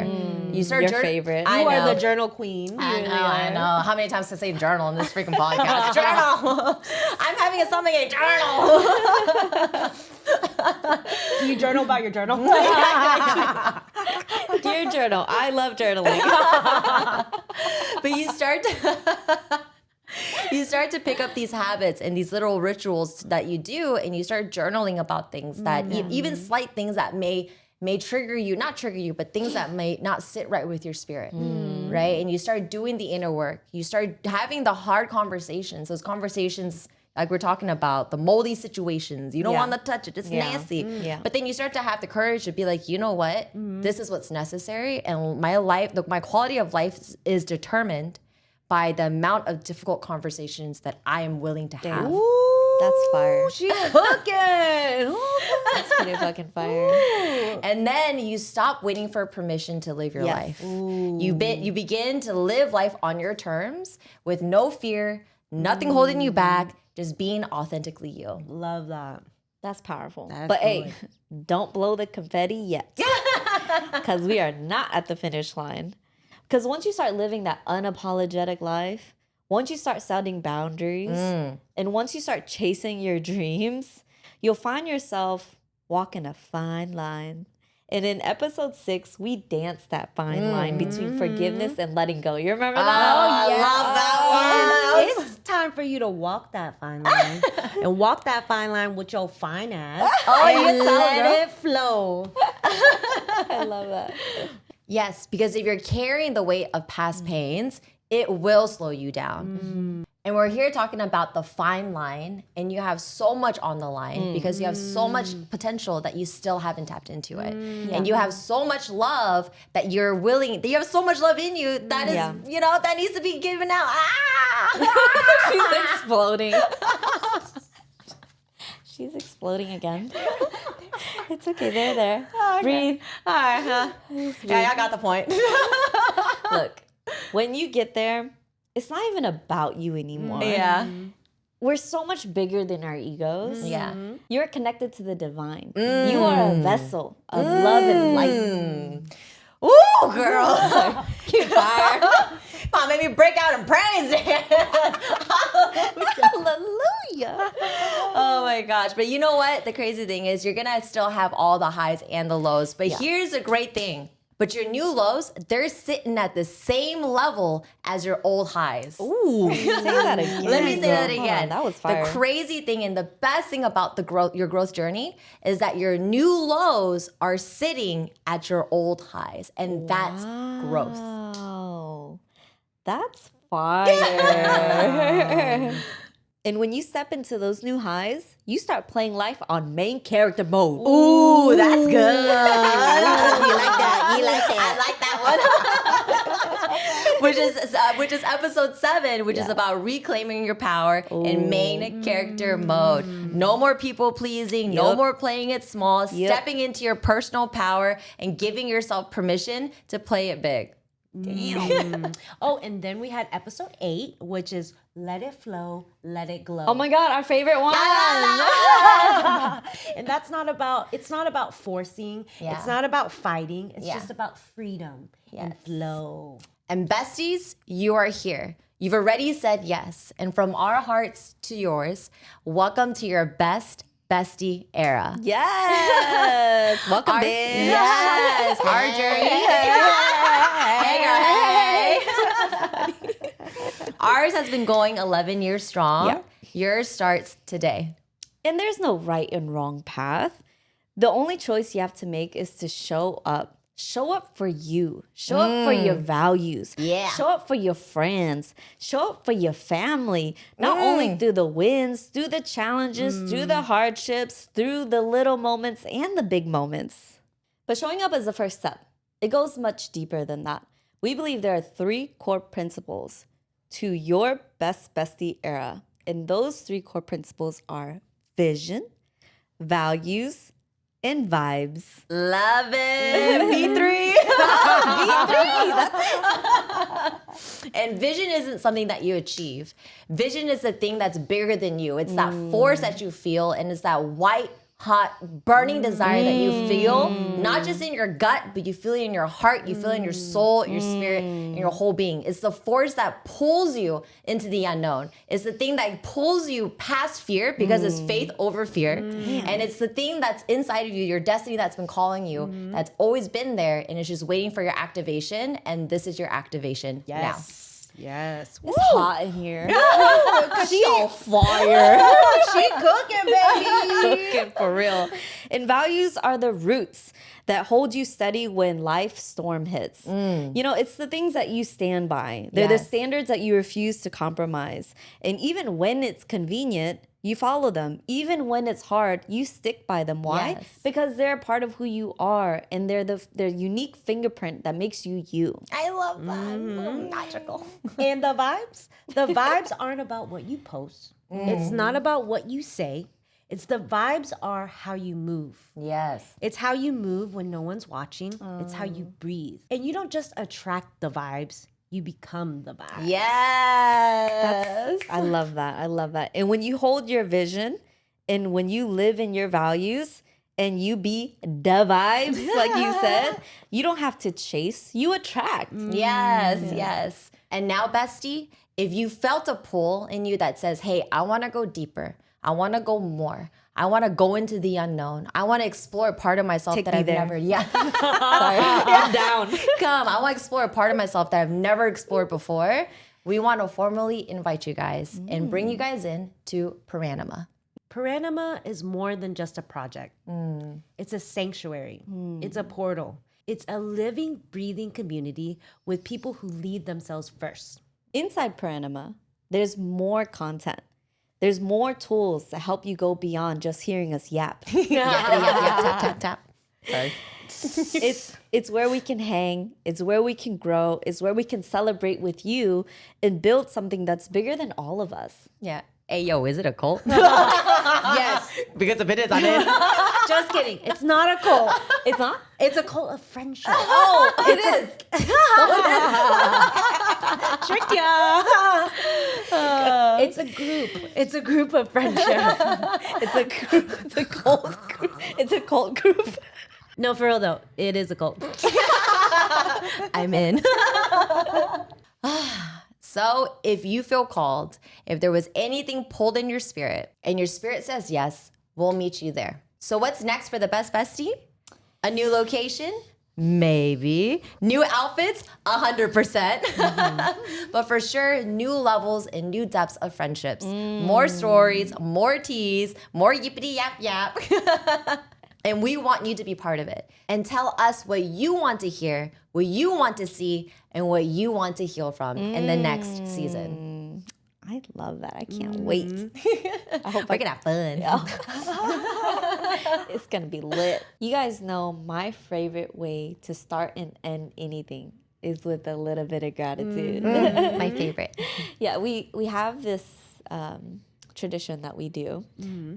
You start Your favorite. I You know. are the journal queen. You I really know, I are. know. How many times can I say journal in this freaking podcast? Journal. I'm having a journal. Do you journal about your journal? Dear journal, I love journaling. But you start to pick up these habits and these little rituals that you do, and you start journaling about things that even slight things that may trigger you, not trigger you, but things that may not sit right with your spirit, right? And you start doing the inner work. You start having the hard conversations, those conversations like we're talking about, the moldy situations. You don't want to touch it. It's nasty. Yeah. But then you start to have the courage to be like, you know what? This is what's necessary. And my life, my quality of life is determined by the amount of difficult conversations that I am willing to have. That's fire. She cooking. That's pretty fucking fire. And then you stop waiting for permission to live your life. You begin to live life on your terms with no fear, nothing holding you back, just being authentically you. Love that. That's powerful. That's but good. hey, don't blow the confetti yet. Because we are not at the finish line. Because once you start living that unapologetic life, once you start setting boundaries, and once you start chasing your dreams, you'll find yourself walking a fine line. And in episode 6, we danced that fine line between forgiveness and letting go. You remember that? I love that one. It's time for you to walk that fine line and walk that fine line with your fine ass. you and tell, let girl. it flow. I love that. Yes, because if you're carrying the weight of past pains, it will slow you down. And we're here talking about the fine line, and you have so much on the line because you have so much potential that you still haven't tapped into it. And you have so much love that you have so much love in you that is, that needs to be given out. She's exploding. She's exploding again. It's okay. They're there. Breathe. All right, huh? Yeah, I got the point. Look, when you get there, it's not even about you anymore. Yeah. We're so much bigger than our egos. Yeah. You're connected to the divine. You are a vessel of love and light. Ooh, girl. Fire. Come on, make me break out and praise it. Hallelujah. Oh my gosh. But you know what? The crazy thing is you're going to still have all the highs and the lows. But here's a great thing. But your new lows, they're sitting at the same level as your old highs. Ooh, say that again. Let me say that Hold again. on, that was fire. The crazy thing and the best thing about your growth journey is that your new lows are sitting at your old highs. And that's growth. Wow. That's fire. And when you step into those new highs, you start playing life on main character mode. Ooh, that's good. You like that? You like I like that one. which is episode 7, which is about reclaiming your power in main character mode. No more people pleasing, no more playing it small, stepping into your personal power and giving yourself permission to play it big. Damn. Oh, and then we had episode 8, which is Let It Flow, Let It Glow. Oh my God, our favorite one. And it's not about forcing. Yeah. It's not about fighting. It's Yeah. just about freedom and flow. And besties, you are here. You've already said yes. And from our hearts to yours, welcome to your best bestie era. Yes. Welcome, Our- bitch. Yes, our journey. Hey, girl, hey. Ours has been going 11 years strong. Yeah. Yours starts today. And there's no right and wrong path. The only choice you have to make is to show up. show up for you. Show up for your values. Yeah. Show up for your friends. Show up for your family. Not only through the wins, through the challenges, through the hardships, through the little moments and the big moments. But showing up is the first step. It goes much deeper than that. We believe there are 3 core principles to your best bestie era. And those 3 core principles are vision, values, and vibes. Love it. V3. V3, that's it. And vision isn't something that you achieve. Vision is the thing that's bigger than you. It's that force that you feel, and it's that white hot, burning desire that you feel, not just in your gut, but you feel it in your heart, you feel it in your soul, your spirit, and your whole being. It's the force that pulls you into the unknown. It's the thing that pulls you past fear because it's faith over fear. And it's the thing that's inside of you, your destiny that's been calling you, that's always been there, and it's just waiting for your activation. And this is your activation now. Yes. It's hot in here. She on fire. She cooking, baby. Cooking for real. And values are the roots that hold you steady when life storm hits. You know, it's the things that you stand by. They're the Yes. standards that you refuse to compromise. And even when it's convenient, you follow them. Even when it's hard, you stick by them. Why? Yes. Because they're a part of who you are, and they're their unique fingerprint that makes you you. I love that. Magical. And the vibes aren't about what you post. It's not about what you say. It's the vibes are how you move. Yes. It's how you move when no one's watching. It's how you breathe. And you don't just attract the vibes, you become the vibes. Yes. I love that. I love that. And when you hold your vision and when you live in your values and you be the vibes, like you said, you don't have to chase, you attract. Yes. And now, bestie, if you felt a pull in you that says, hey, I want to go deeper, I want to go more, I want to go into the unknown, I want to explore a part of myself Take that me I've there. never, I'm down. Come, I want to explore a part of myself that I've never explored before. We want to formally invite you guys and bring you guys in to PARANIMA. PARANIMA is more than just a project. It's a sanctuary. It's a portal. It's a living, breathing community with people who lead themselves first. Inside PARANIMA, there's more content. There's more tools to help you go beyond just hearing us yap. Tap. Sorry. It's where we can hang. It's where we can grow. It's where we can celebrate with you and build something that's bigger than all of us. Yeah. Hey, yo, is it a cult? Yes. Because if it is, I'm in. Just kidding. It's not a cult. It's not? It's a cult of friendship. Oh, it is. Tricked ya. It's a group. It's a group of friendship. It's a group. It's a cult group. It's a cult group. No, for real though. It is a cult. I'm in. So if you feel called, if there was anything pulled in your spirit and your spirit says yes, we'll meet you there. So what's next for the best bestie? A new location? Maybe. New outfits? 100%. But for sure, new levels and new depths of friendships. More stories, more teas, more yippity yap yap. And we want you to be part of it. And tell us what you want to hear, what you want to see, and what you want to heal from in the next season. I love that. I can't wait. I hope We're gonna have fun. it's gonna be lit. You guys know my favorite way to start and end anything is with a little bit of gratitude. My favorite. Yeah, we have this tradition that we do,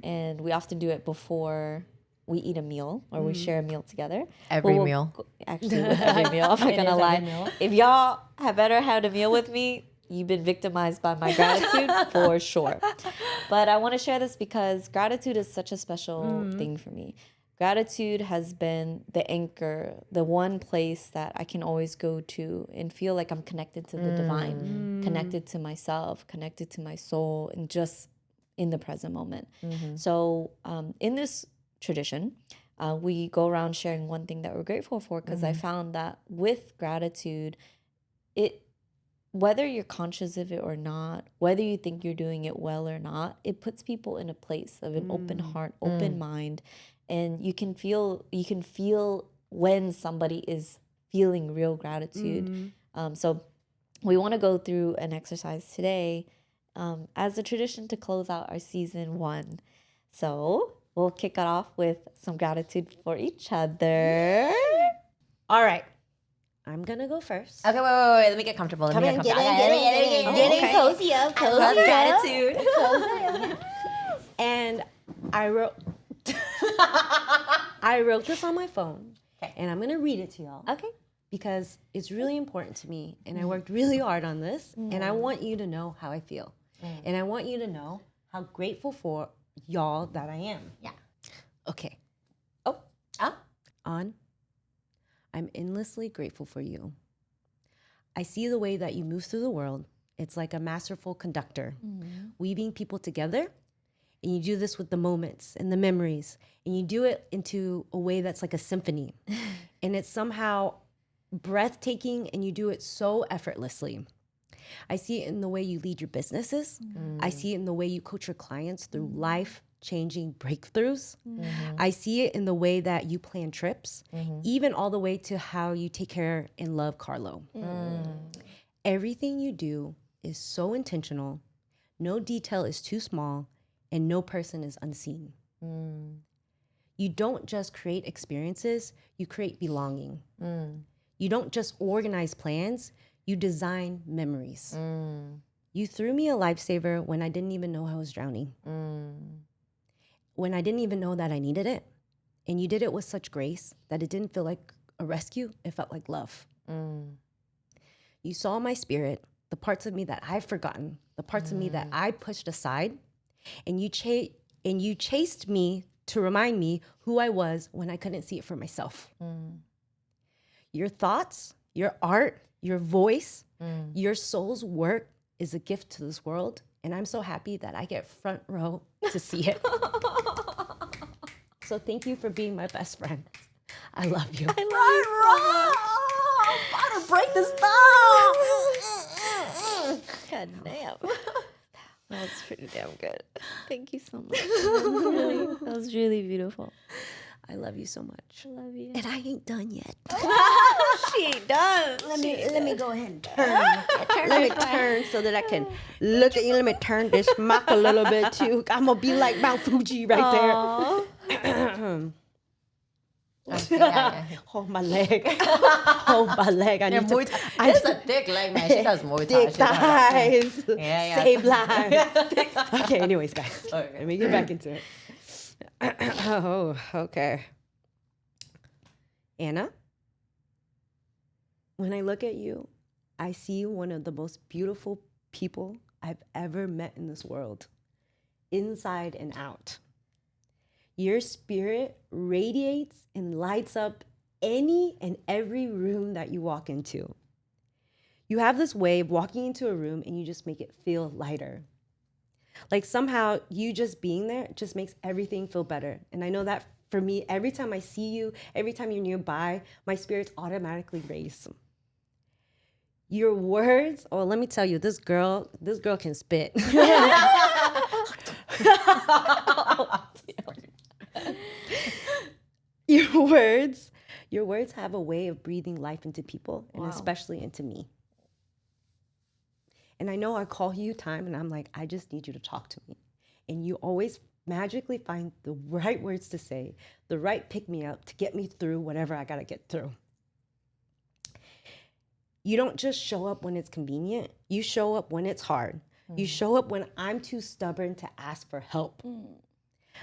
and we often do it before we eat a meal or we share a meal together. Every meal. Actually, with every meal. I'm not gonna lie. If y'all have ever had a meal with me, you've been victimized by my gratitude for sure. But I want to share this because gratitude is such a special thing for me. Gratitude has been the anchor, the one place that I can always go to and feel like I'm connected to the divine, connected to myself, connected to my soul, and just in the present moment. So in this tradition, we go around sharing one thing that we're grateful for because I found that with gratitude, whether you're conscious of it or not, whether you think you're doing it well or not, it puts people in a place of an open heart, open mind, and you can feel when somebody is feeling real gratitude. So we want to go through an exercise today as a tradition to close out our season 1. So we'll kick it off with some gratitude for each other. All right. I'm going to go first. Okay, wait. Let me get comfortable. Come in, get in, cozy up, cozy Love up. gratitude. And I wrote this on my phone, and I'm gonna read it to y'all. Okay. Because it's really important to me, and I worked really hard on this, and I want you to know how I feel, and I want you to know how grateful for y'all that I am. Yeah. Okay. Ah. I'm endlessly grateful for you. I see the way that you move through the world. It's like a masterful conductor, weaving people together. And you do this with the moments and the memories. And you do it into a way that's like a symphony. And it's somehow breathtaking, and you do it so effortlessly. I see it in the way you lead your businesses. I see it in the way you coach your clients through life-changing breakthroughs. I see it in the way that you plan trips, even all the way to how you take care and love Carlo. Everything you do is so intentional. No detail is too small, and no person is unseen. You don't just create experiences, you create belonging. You don't just organize plans, you design memories. You threw me a lifesaver when I didn't even know I was drowning. When I didn't even know that I needed it. And you did it with such grace that it didn't feel like a rescue, it felt like love. You saw my spirit, the parts of me that I've forgotten, the parts of me that I pushed aside, and you chased me to remind me who I was when I couldn't see it for myself. Your thoughts, your art, your voice, your soul's work is a gift to this world, and I'm so happy that I get front row to see it. So thank you for being my best friend. I love you. I'm about to break this down. God damn. That was pretty damn good. Thank you so much. That was really beautiful. I love you so much. I love you. And I ain't done yet. She ain't done. Let me go ahead and turn. Let me turn so that I can look at you. Let me turn this mic a little bit too. I'm gonna be like Mount Fuji right there. Hold my leg. Hold my leg. I need to. It's a thick leg, man. She does Muay Thai. Thick thighs. Yeah. Save lives. Okay, anyways, guys. Let me get back into it. Oh, okay. Anna, when I look at you, I see one of the most beautiful people I've ever met in this world, inside and out. Your spirit radiates and lights up any and every room that you walk into. You have this way of walking into a room and you just make it feel lighter. Like somehow you just being there just makes everything feel better. And I know that for me, every time I see you, every time you're nearby, my spirits automatically raise. Your words, oh, let me tell you, this girl can spit. Your words have a way of breathing life into people, and especially into me. And I know I call you time and I'm like, I just need you to talk to me. And you always magically find the right words to say, the right pick me up to get me through whatever I gotta get through. You don't just show up when it's convenient, you show up when it's hard. You show up when I'm too stubborn to ask for help.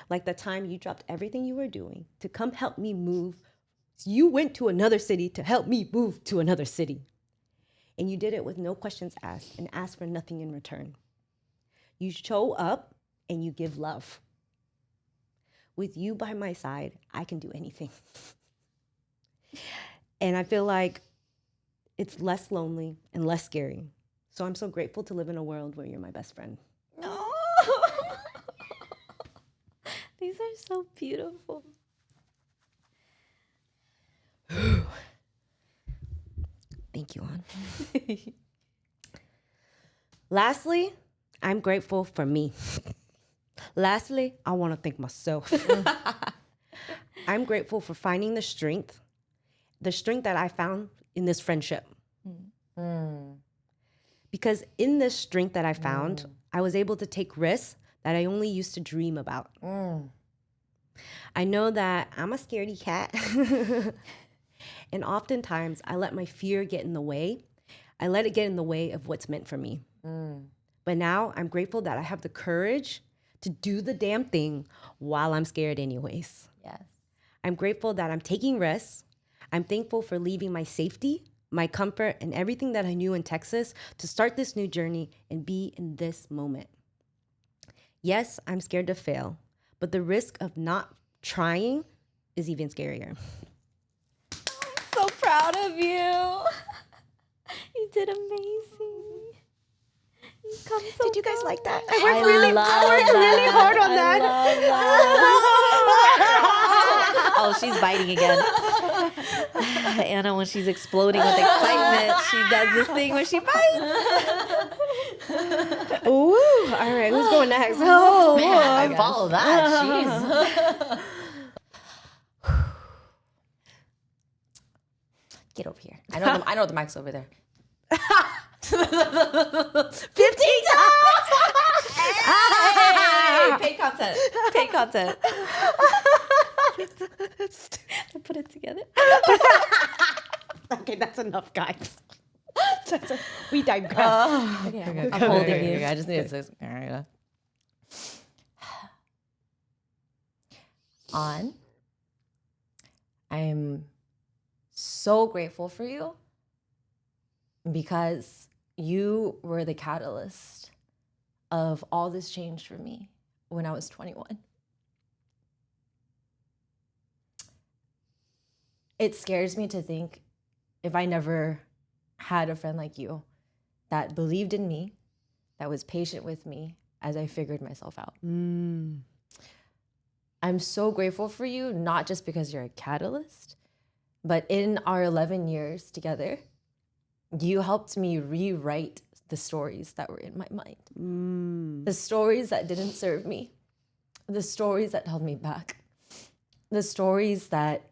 Like the time you dropped everything you were doing to come help me move. You went to another city to help me move to another city. And you did it with no questions asked and asked for nothing in return. You show up and you give love. With you by my side, I can do anything. And I feel like it's less lonely and less scary. So I'm so grateful to live in a world where you're my best friend. Oh. These are so beautiful. Thank you, An. Lastly, I'm grateful for me. Lastly, I want to thank myself. I'm grateful for finding the strength the strength that I found in this friendship. Because in this strength that I found, I was able to take risks that I only used to dream about. I know that I'm a scaredy cat. And oftentimes I let my fear get in the way. I let it get in the way of what's meant for me. But now I'm grateful that I have the courage to do the damn thing while I'm scared anyways. Yes. I'm grateful that I'm taking risks. I'm thankful for leaving my safety, my comfort, and everything that I knew in Texas to start this new journey and be in this moment. Yes, I'm scared to fail, but the risk of not trying is even scarier. So proud of you. You did amazing. You come so Did you guys like that? I worked really hard on that. Oh, she's biting again. Anna, when she's exploding with excitement, she does this thing where she bites. Ooh, all right, who's going next? Oh, Man, I follow that. Jeez. Get over here. I know the mic's over there. 15 times! Hey, paid content. Paid content. Put it together. Okay, that's enough, guys. We digress. Okay, I'm holding you. I just need to. All right. On. I'm so grateful for you because you were the catalyst of all this change for me when I was 21. It scares me to think if I never had a friend like you that believed in me, that was patient with me as I figured myself out. I'm so grateful for you, not just because you're a catalyst, but in our 11 years together, you helped me rewrite the stories that were in my mind. The stories that didn't serve me, the stories that held me back, the stories that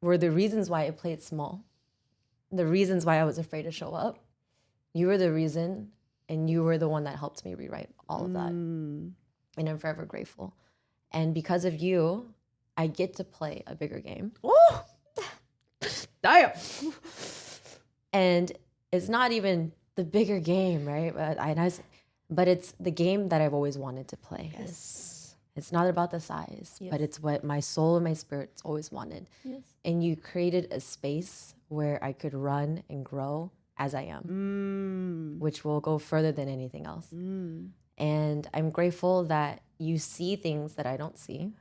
were the reasons why I played small, the reasons why I was afraid to show up. You were the reason, and you were the one that helped me rewrite all of that. And I'm forever grateful. And because of you, I get to play a bigger game. Oh, damn. And it's not even the bigger game, right? But it's the game that I've always wanted to play. Yes. It's not about the size, but it's what my soul and my spirit's always wanted. Yes. And you created a space where I could run and grow as I am, which will go further than anything else. And I'm grateful that you see things that I don't see.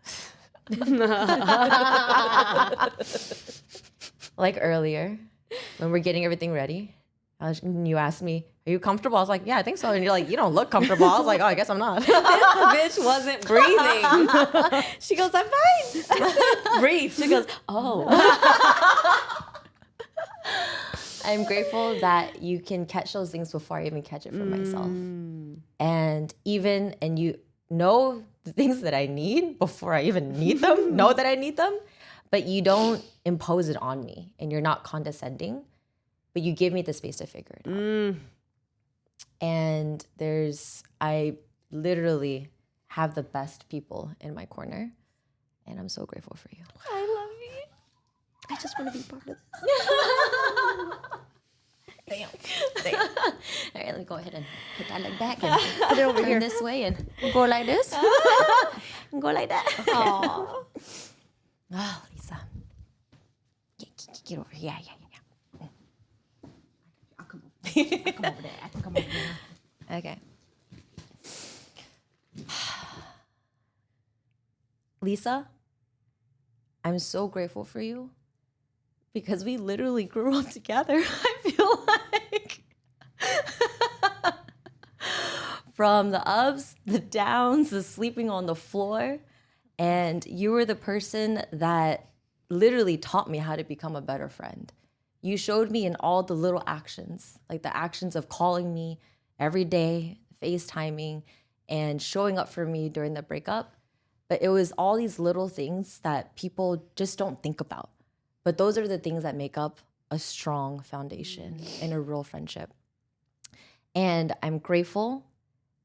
Like earlier, when we're getting everything ready, you asked me, "Are you comfortable?" I was like, "Yeah, I think so." And you're like, "You don't look comfortable." I was like, "Oh, I guess I'm not." This bitch wasn't breathing. She goes, "I'm fine." I said, breathe. She goes, "Oh." I'm grateful that you can catch those things before I even catch it for myself. And you know the things that I need before I even need them, know that I need them, but you don't impose it on me and you're not condescending, but you give me the space to figure it out. And I literally have the best people in my corner, and I'm so grateful for you. I love you. I just want to be part of this. Damn. All right, let me go ahead and put that leg back and Put it over turn here. this way and go like this. And go like that. Aww. Oh, Lisa. Get over here. Yeah. I'll come over there. I think I'm over there. Okay. Lisa, I'm so grateful for you because we literally grew up together, I feel like. From the ups, the downs, the sleeping on the floor. And you were the person that literally taught me how to become a better friend. You showed me in all the little actions, like the actions of calling me every day, FaceTiming, and showing up for me during the breakup. But it was all these little things that people just don't think about. But those are the things that make up a strong foundation in a real friendship. And I'm grateful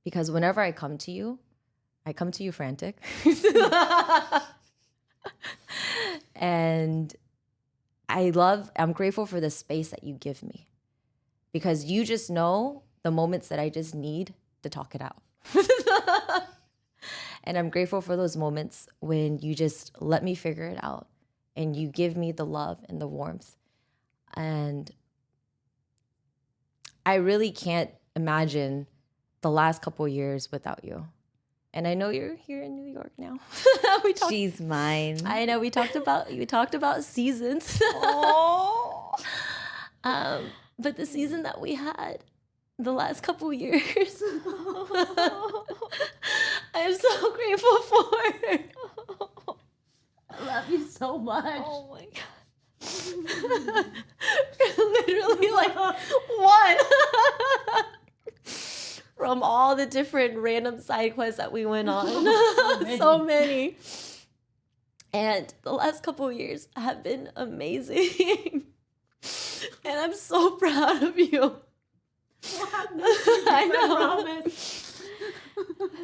because whenever I come to you frantic. And I'm grateful for the space that you give me because you just know the moments that I just need to talk it out. And I'm grateful for those moments when you just let me figure it out and you give me the love and the warmth. And I really can't imagine the last couple of years without you. And I know you're here in New York now. She's mine. I know we talked about seasons. Oh. But the season that we had the last couple years, I'm so grateful for. I love you so much. Oh my God. Literally like one. From all the different random side quests that we went on. So many. And the last couple of years have been amazing. And I'm so proud of you. I know.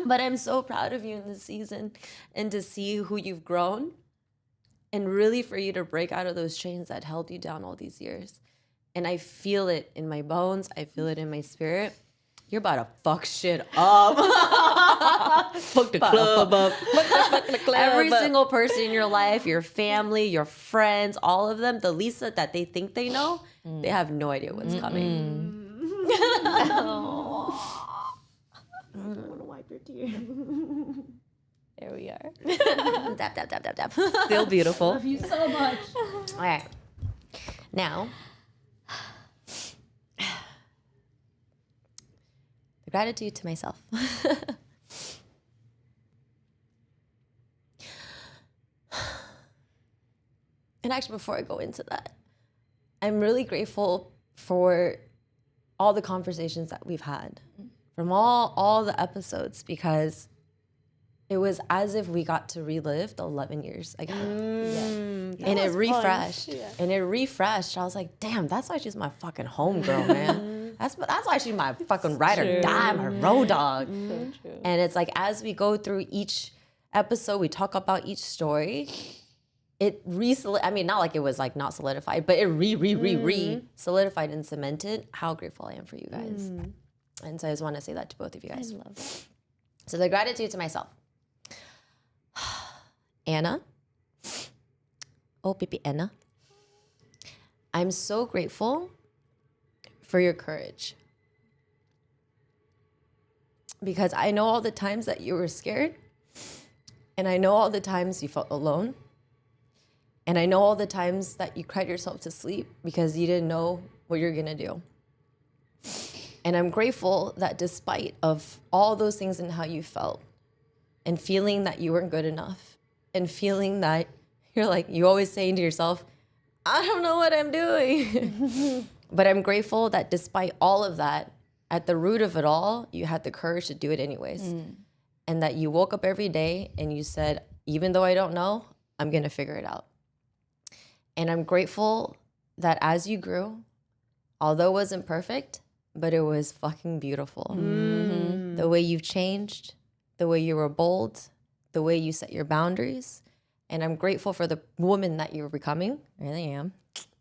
But I'm so proud of you in this season and to see who you've grown and really for you to break out of those chains that held you down all these years. And I feel it in my bones. I feel it in my spirit. You're about to fuck shit up. Fuck the club up. Every single person in your life, your family, your friends, all of them, the Lisa that they think they know, they have no idea what's coming. I want to wipe your tear. There we are. Dap, dap, dap, dap, dap. Still beautiful. Love you so much. All right. Now, the gratitude to myself. And actually, before I go into that, I'm really grateful for all the conversations that we've had from all the episodes because it was as if we got to relive the 11 years again. And it refreshed. And it refreshed. I was like, damn, that's why she's my fucking homegirl, man. That's why she's my fucking ride or die, my road dog. So true. And it's like as we go through each episode, we talk about each story. It not like it was like not solidified, but it solidified and cemented how grateful I am for you guys. And so I just want to say that to both of you guys. I love that. So the gratitude to myself. Anna. Oh, baby Anna. I'm so grateful for your courage. Because I know all the times that you were scared. And I know all the times you felt alone. And I know all the times that you cried yourself to sleep because you didn't know what you're gonna do. And I'm grateful that despite of all those things and how you felt and feeling that you weren't good enough and feeling that you always saying to yourself, I don't know what I'm doing. But I'm grateful that despite all of that, at the root of it all, you had the courage to do it anyways. And that you woke up every day and you said, even though I don't know, I'm gonna figure it out. And I'm grateful that as you grew, although it wasn't perfect, but it was fucking beautiful. The way you've changed, the way you were bold, the way you set your boundaries. And I'm grateful for the woman that you're becoming. I really am.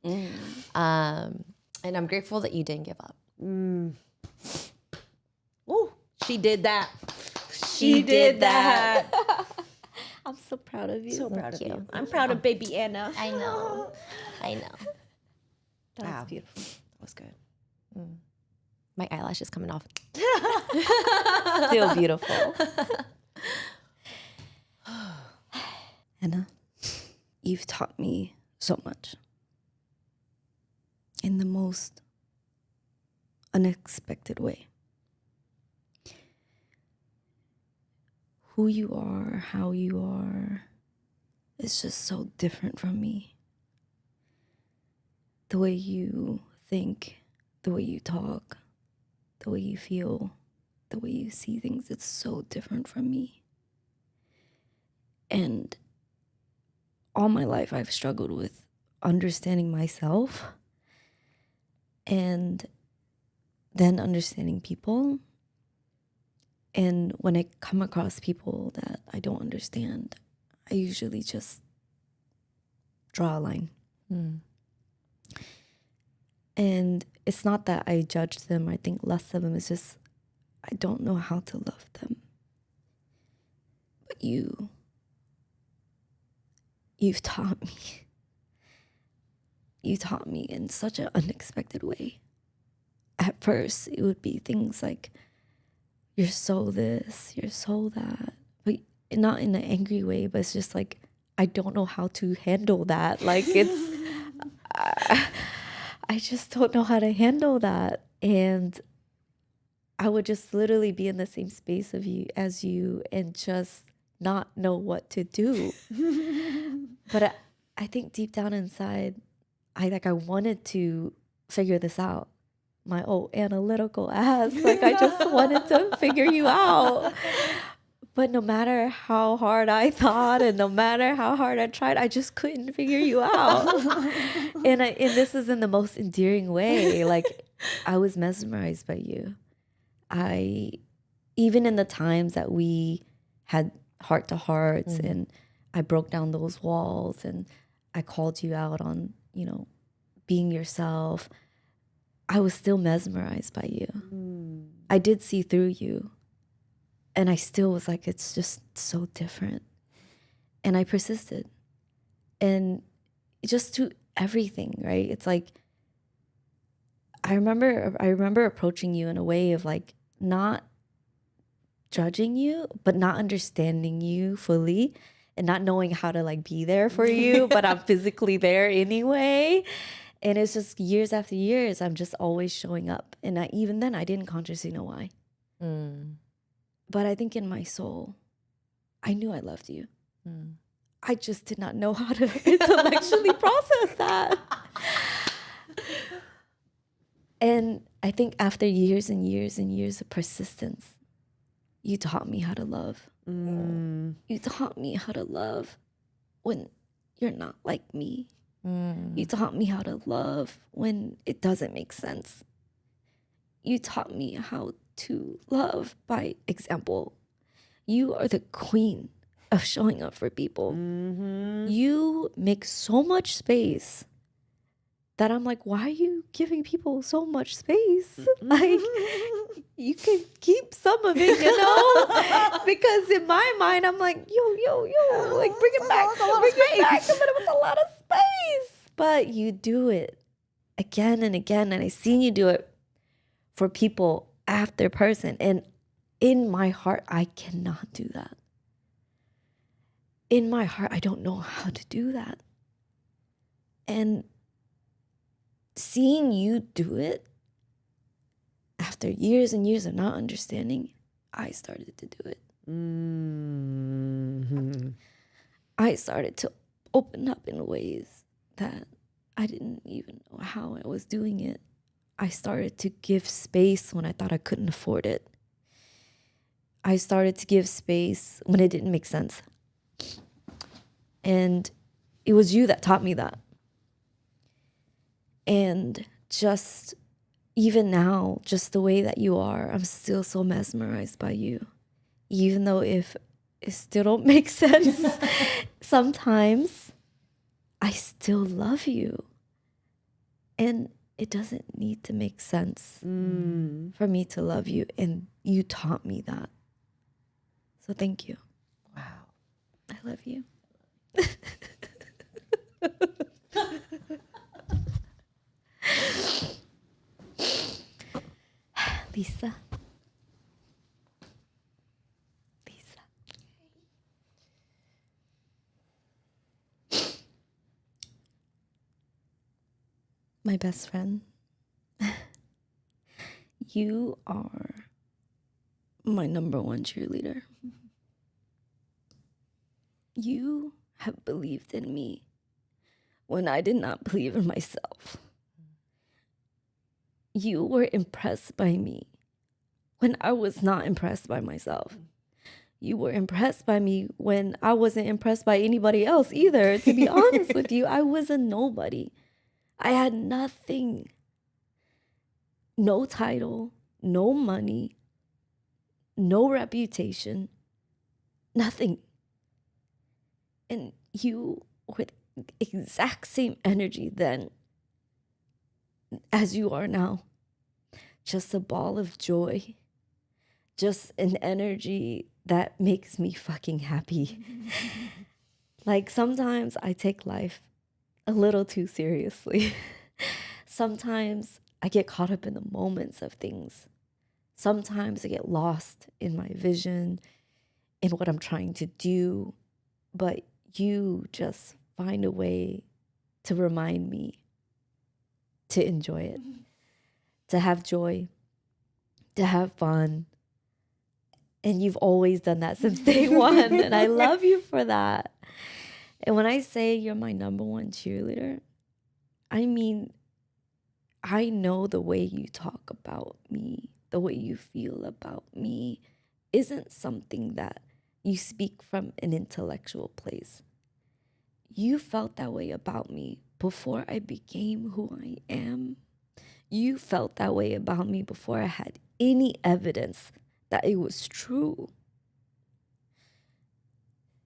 And I'm grateful that you didn't give up. Ooh, she did that. She did that. I'm so proud of you. So proud of you. I'm proud of baby Anna. I know. That Wow. was beautiful. That was good. My eyelash is coming off. Still beautiful. Anna, you've taught me so much. In the most unexpected way. Who you are, how you are, is just so different from me. The way you think, the way you talk, the way you feel, the way you see things, it's so different from me. And all my life I've struggled with understanding myself and then understanding people. And when I come across people that I don't understand, I usually just draw a line. And it's not that I judge them or I think less of them. It's just I don't know how to love them. But you've taught me. You taught me in such an unexpected way. At first, it would be things like, you're so this, you're so that. But not in an angry way, but it's just like, I don't know how to handle that. Like, it's, I just don't know how to handle that. And I would just literally be in the same space of you as you and just not know what to do. But I think deep down inside, I wanted to figure this out. My old analytical ass, like I just wanted to figure you out. But no matter how hard I thought and no matter how hard I tried, I just couldn't figure you out. And this is in the most endearing way. Like, I was mesmerized by you. Even in the times that we had heart to hearts and I broke down those walls and I called you out on, being yourself, I was still mesmerized by you. I did see through you. And I still was like, it's just so different. And I persisted. And just to everything, right? It's like, I remember approaching you in a way of like not judging you, but not understanding you fully and not knowing how to like be there for you, but I'm physically there anyway. And it's just years after years, I'm just always showing up. And even then, I didn't consciously know why. But I think in my soul, I knew I loved you. I just did not know how to intellectually process that. And I think after years and years and years of persistence, you taught me how to love. You taught me how to love when you're not like me. You taught me how to love when it doesn't make sense. You taught me how to love by example. You are the queen of showing up for people. You make so much space that I'm like, why are you giving people so much space? Like, you can keep some of it, because in my mind, I'm like, yo, like, bring it back, but it was a lot of space. But you do it again and again, and I seen you do it for people after person, and in my heart, I cannot do that. In my heart, I don't know how to do that. And seeing you do it after years and years of not understanding, I started to do it. I started to open up in ways that I didn't even know how I was doing it. I started to give space when I thought I couldn't afford it. I started to give space when it didn't make sense. And it was you that taught me that. And just even now, just the way that you are, I'm still so mesmerized by you. Even though if it still don't make sense, sometimes I still love you. And it doesn't need to make sense for me to love you. And you taught me that. So thank you. Wow. I love you. Lisa. My best friend. You are my number one cheerleader. You have believed in me when I did not believe in myself. You were impressed by me when I was not impressed by myself. you were impressed by me when I wasn't impressed by anybody else either. To be honest with you, I was a nobody. I had nothing. No title, no money, no reputation, nothing. And you with exact same energy then as you are now. Just a ball of joy. Just an energy that makes me fucking happy. Like sometimes I take life a little too seriously. Sometimes I get caught up in the moments of things. Sometimes I get lost in my vision, in what I'm trying to do. But you just find a way to remind me to enjoy it, to have joy, to have fun. And you've always done that since day one. And I love you for that. And when I say you're my number one cheerleader, I mean, I know the way you talk about me, the way you feel about me isn't something that you speak from an intellectual place. You felt that way about me before I became who I am. You felt that way about me before I had any evidence that it was true.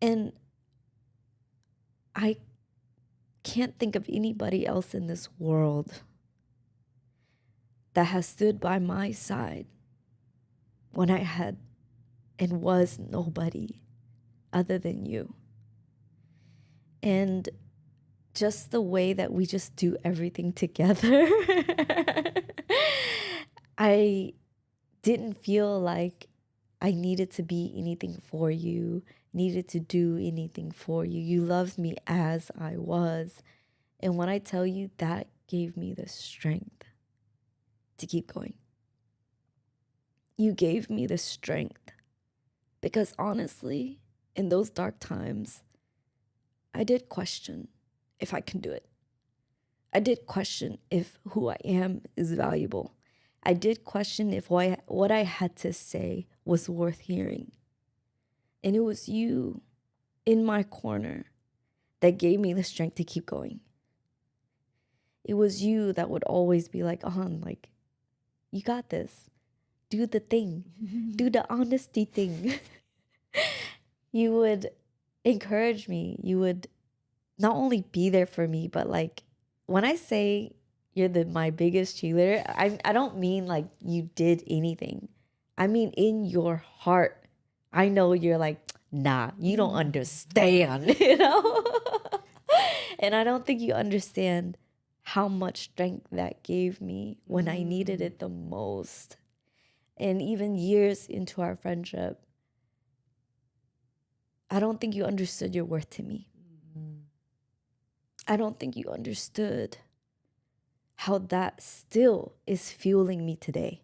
And I can't think of anybody else in this world that has stood by my side when I had and was nobody other than you. And just the way that we just do everything together, I didn't feel like I needed to be anything for you, needed to do anything for you. You loved me as I was. And when I tell you, that gave me the strength to keep going. You gave me the strength because honestly, in those dark times, I did question if I can do it. I did question if who I am is valuable. I did question if what I had to say was worth hearing. And it was you in my corner that gave me the strength to keep going. It was you that would always be like, like, you got this. Do the thing. Do the honesty thing. You would encourage me. You would not only be there for me, but like, when I say you're my biggest cheerleader, I don't mean like you did anything. I mean, in your heart, I know you're like, nah, you don't understand, you know? And I don't think you understand how much strength that gave me when I needed it the most. And even years into our friendship, I don't think you understood your worth to me. I don't think you understood how that still is fueling me today.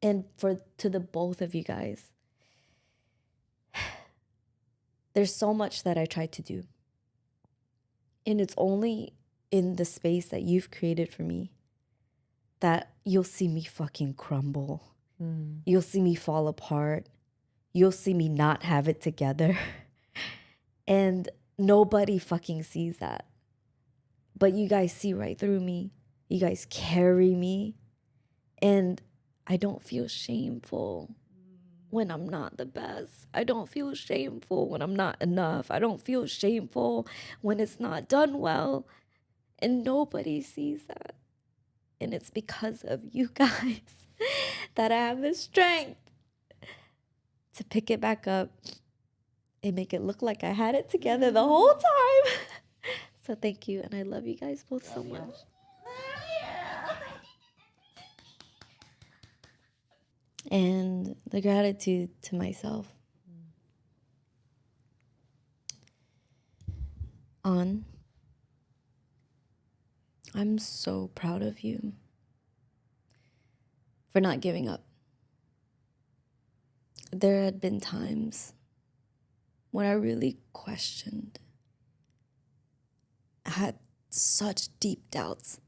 And to the both of you guys, there's so much that I tried to do. And it's only in the space that you've created for me that you'll see me fucking crumble. You'll see me fall apart. You'll see me not have it together. And nobody fucking sees that. But you guys see right through me. You guys carry me. And I don't feel shameful when I'm not the best. I don't feel shameful when I'm not enough. I don't feel shameful when it's not done well. And nobody sees that. And it's because of you guys that I have the strength to pick it back up and make it look like I had it together the whole time. So thank you. And I love you guys both so much. And the gratitude to myself. I'm so proud of you for not giving up. There had been times when I really questioned. I had such deep doubts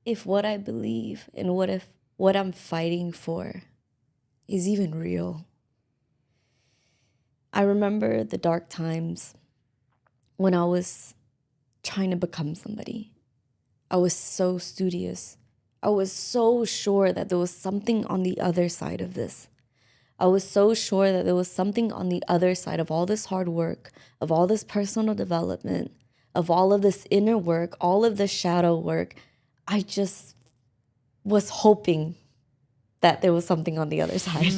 if what I believe and what I'm fighting for is even real. I remember the dark times when I was trying to become somebody. I was so studious. I was so sure that there was something on the other side of this. I was so sure that there was something on the other side of all this hard work, of all this personal development, of all of this inner work, all of this shadow work. I just was hoping that there was something on the other side.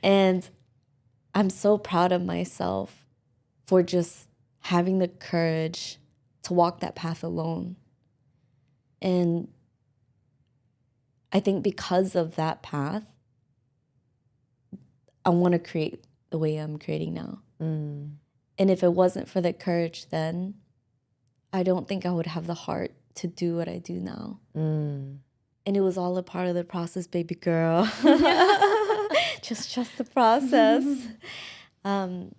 And I'm so proud of myself for just having the courage to walk that path alone. And I think because of that path, I want to create the way I'm creating now. And if it wasn't for the courage then, I don't think I would have the heart to do what I do now. And it was all a part of the process, baby girl. Just trust the process. And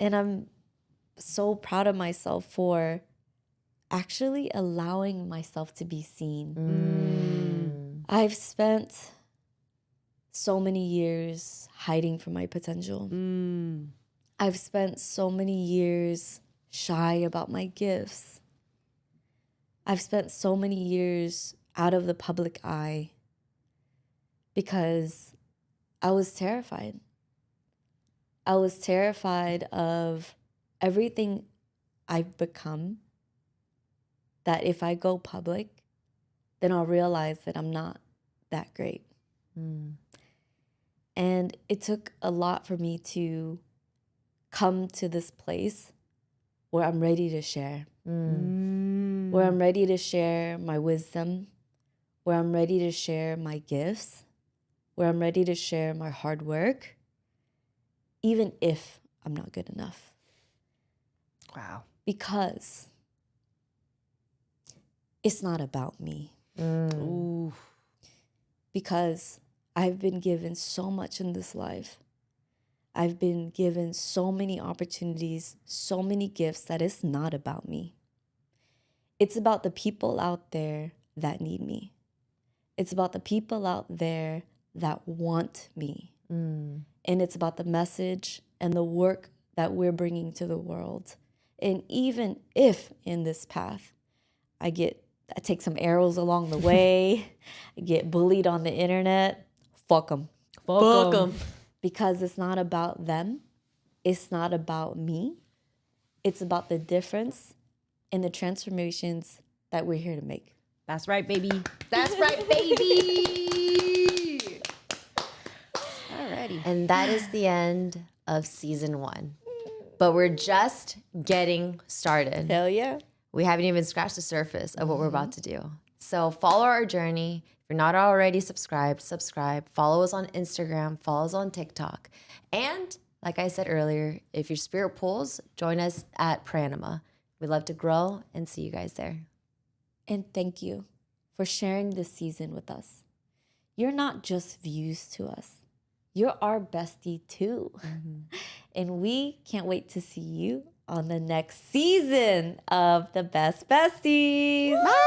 I'm so proud of myself for actually allowing myself to be seen. I've spent so many years hiding from my potential. I've spent so many years shy about my gifts. I've spent so many years out of the public eye because I was terrified. I was terrified of everything I've become, that if I go public, then I'll realize that I'm not that great. And it took a lot for me to come to this place where I'm ready to share, where I'm ready to share my wisdom, where I'm ready to share my gifts, where I'm ready to share my hard work, even if I'm not good enough. Wow. Because it's not about me. Ooh. Because I've been given so much in this life. I've been given so many opportunities, so many gifts that it's not about me. It's about the people out there that need me. It's about the people out there that want me. And it's about the message and the work that we're bringing to the world. And even if in this path, I take some arrows along the way, I get bullied on the internet, fuck them. Fuck 'em. Because it's not about them. It's not about me. It's about the difference and the transformations that we're here to make. That's right, baby. That's right, baby. Alrighty. And that is the end of season 1. But we're just getting started. Hell yeah. We haven't even scratched the surface of what we're about to do. So follow our journey. If you're not already subscribed, subscribe. Follow us on Instagram. Follow us on TikTok. And like I said earlier, if your spirit pulls, join us at PARANIMA. We'd love to grow and see you guys there. And thank you for sharing this season with us. You're not just views to us. You're our bestie too. And we can't wait to see you on the next season of The Best Besties. Bye.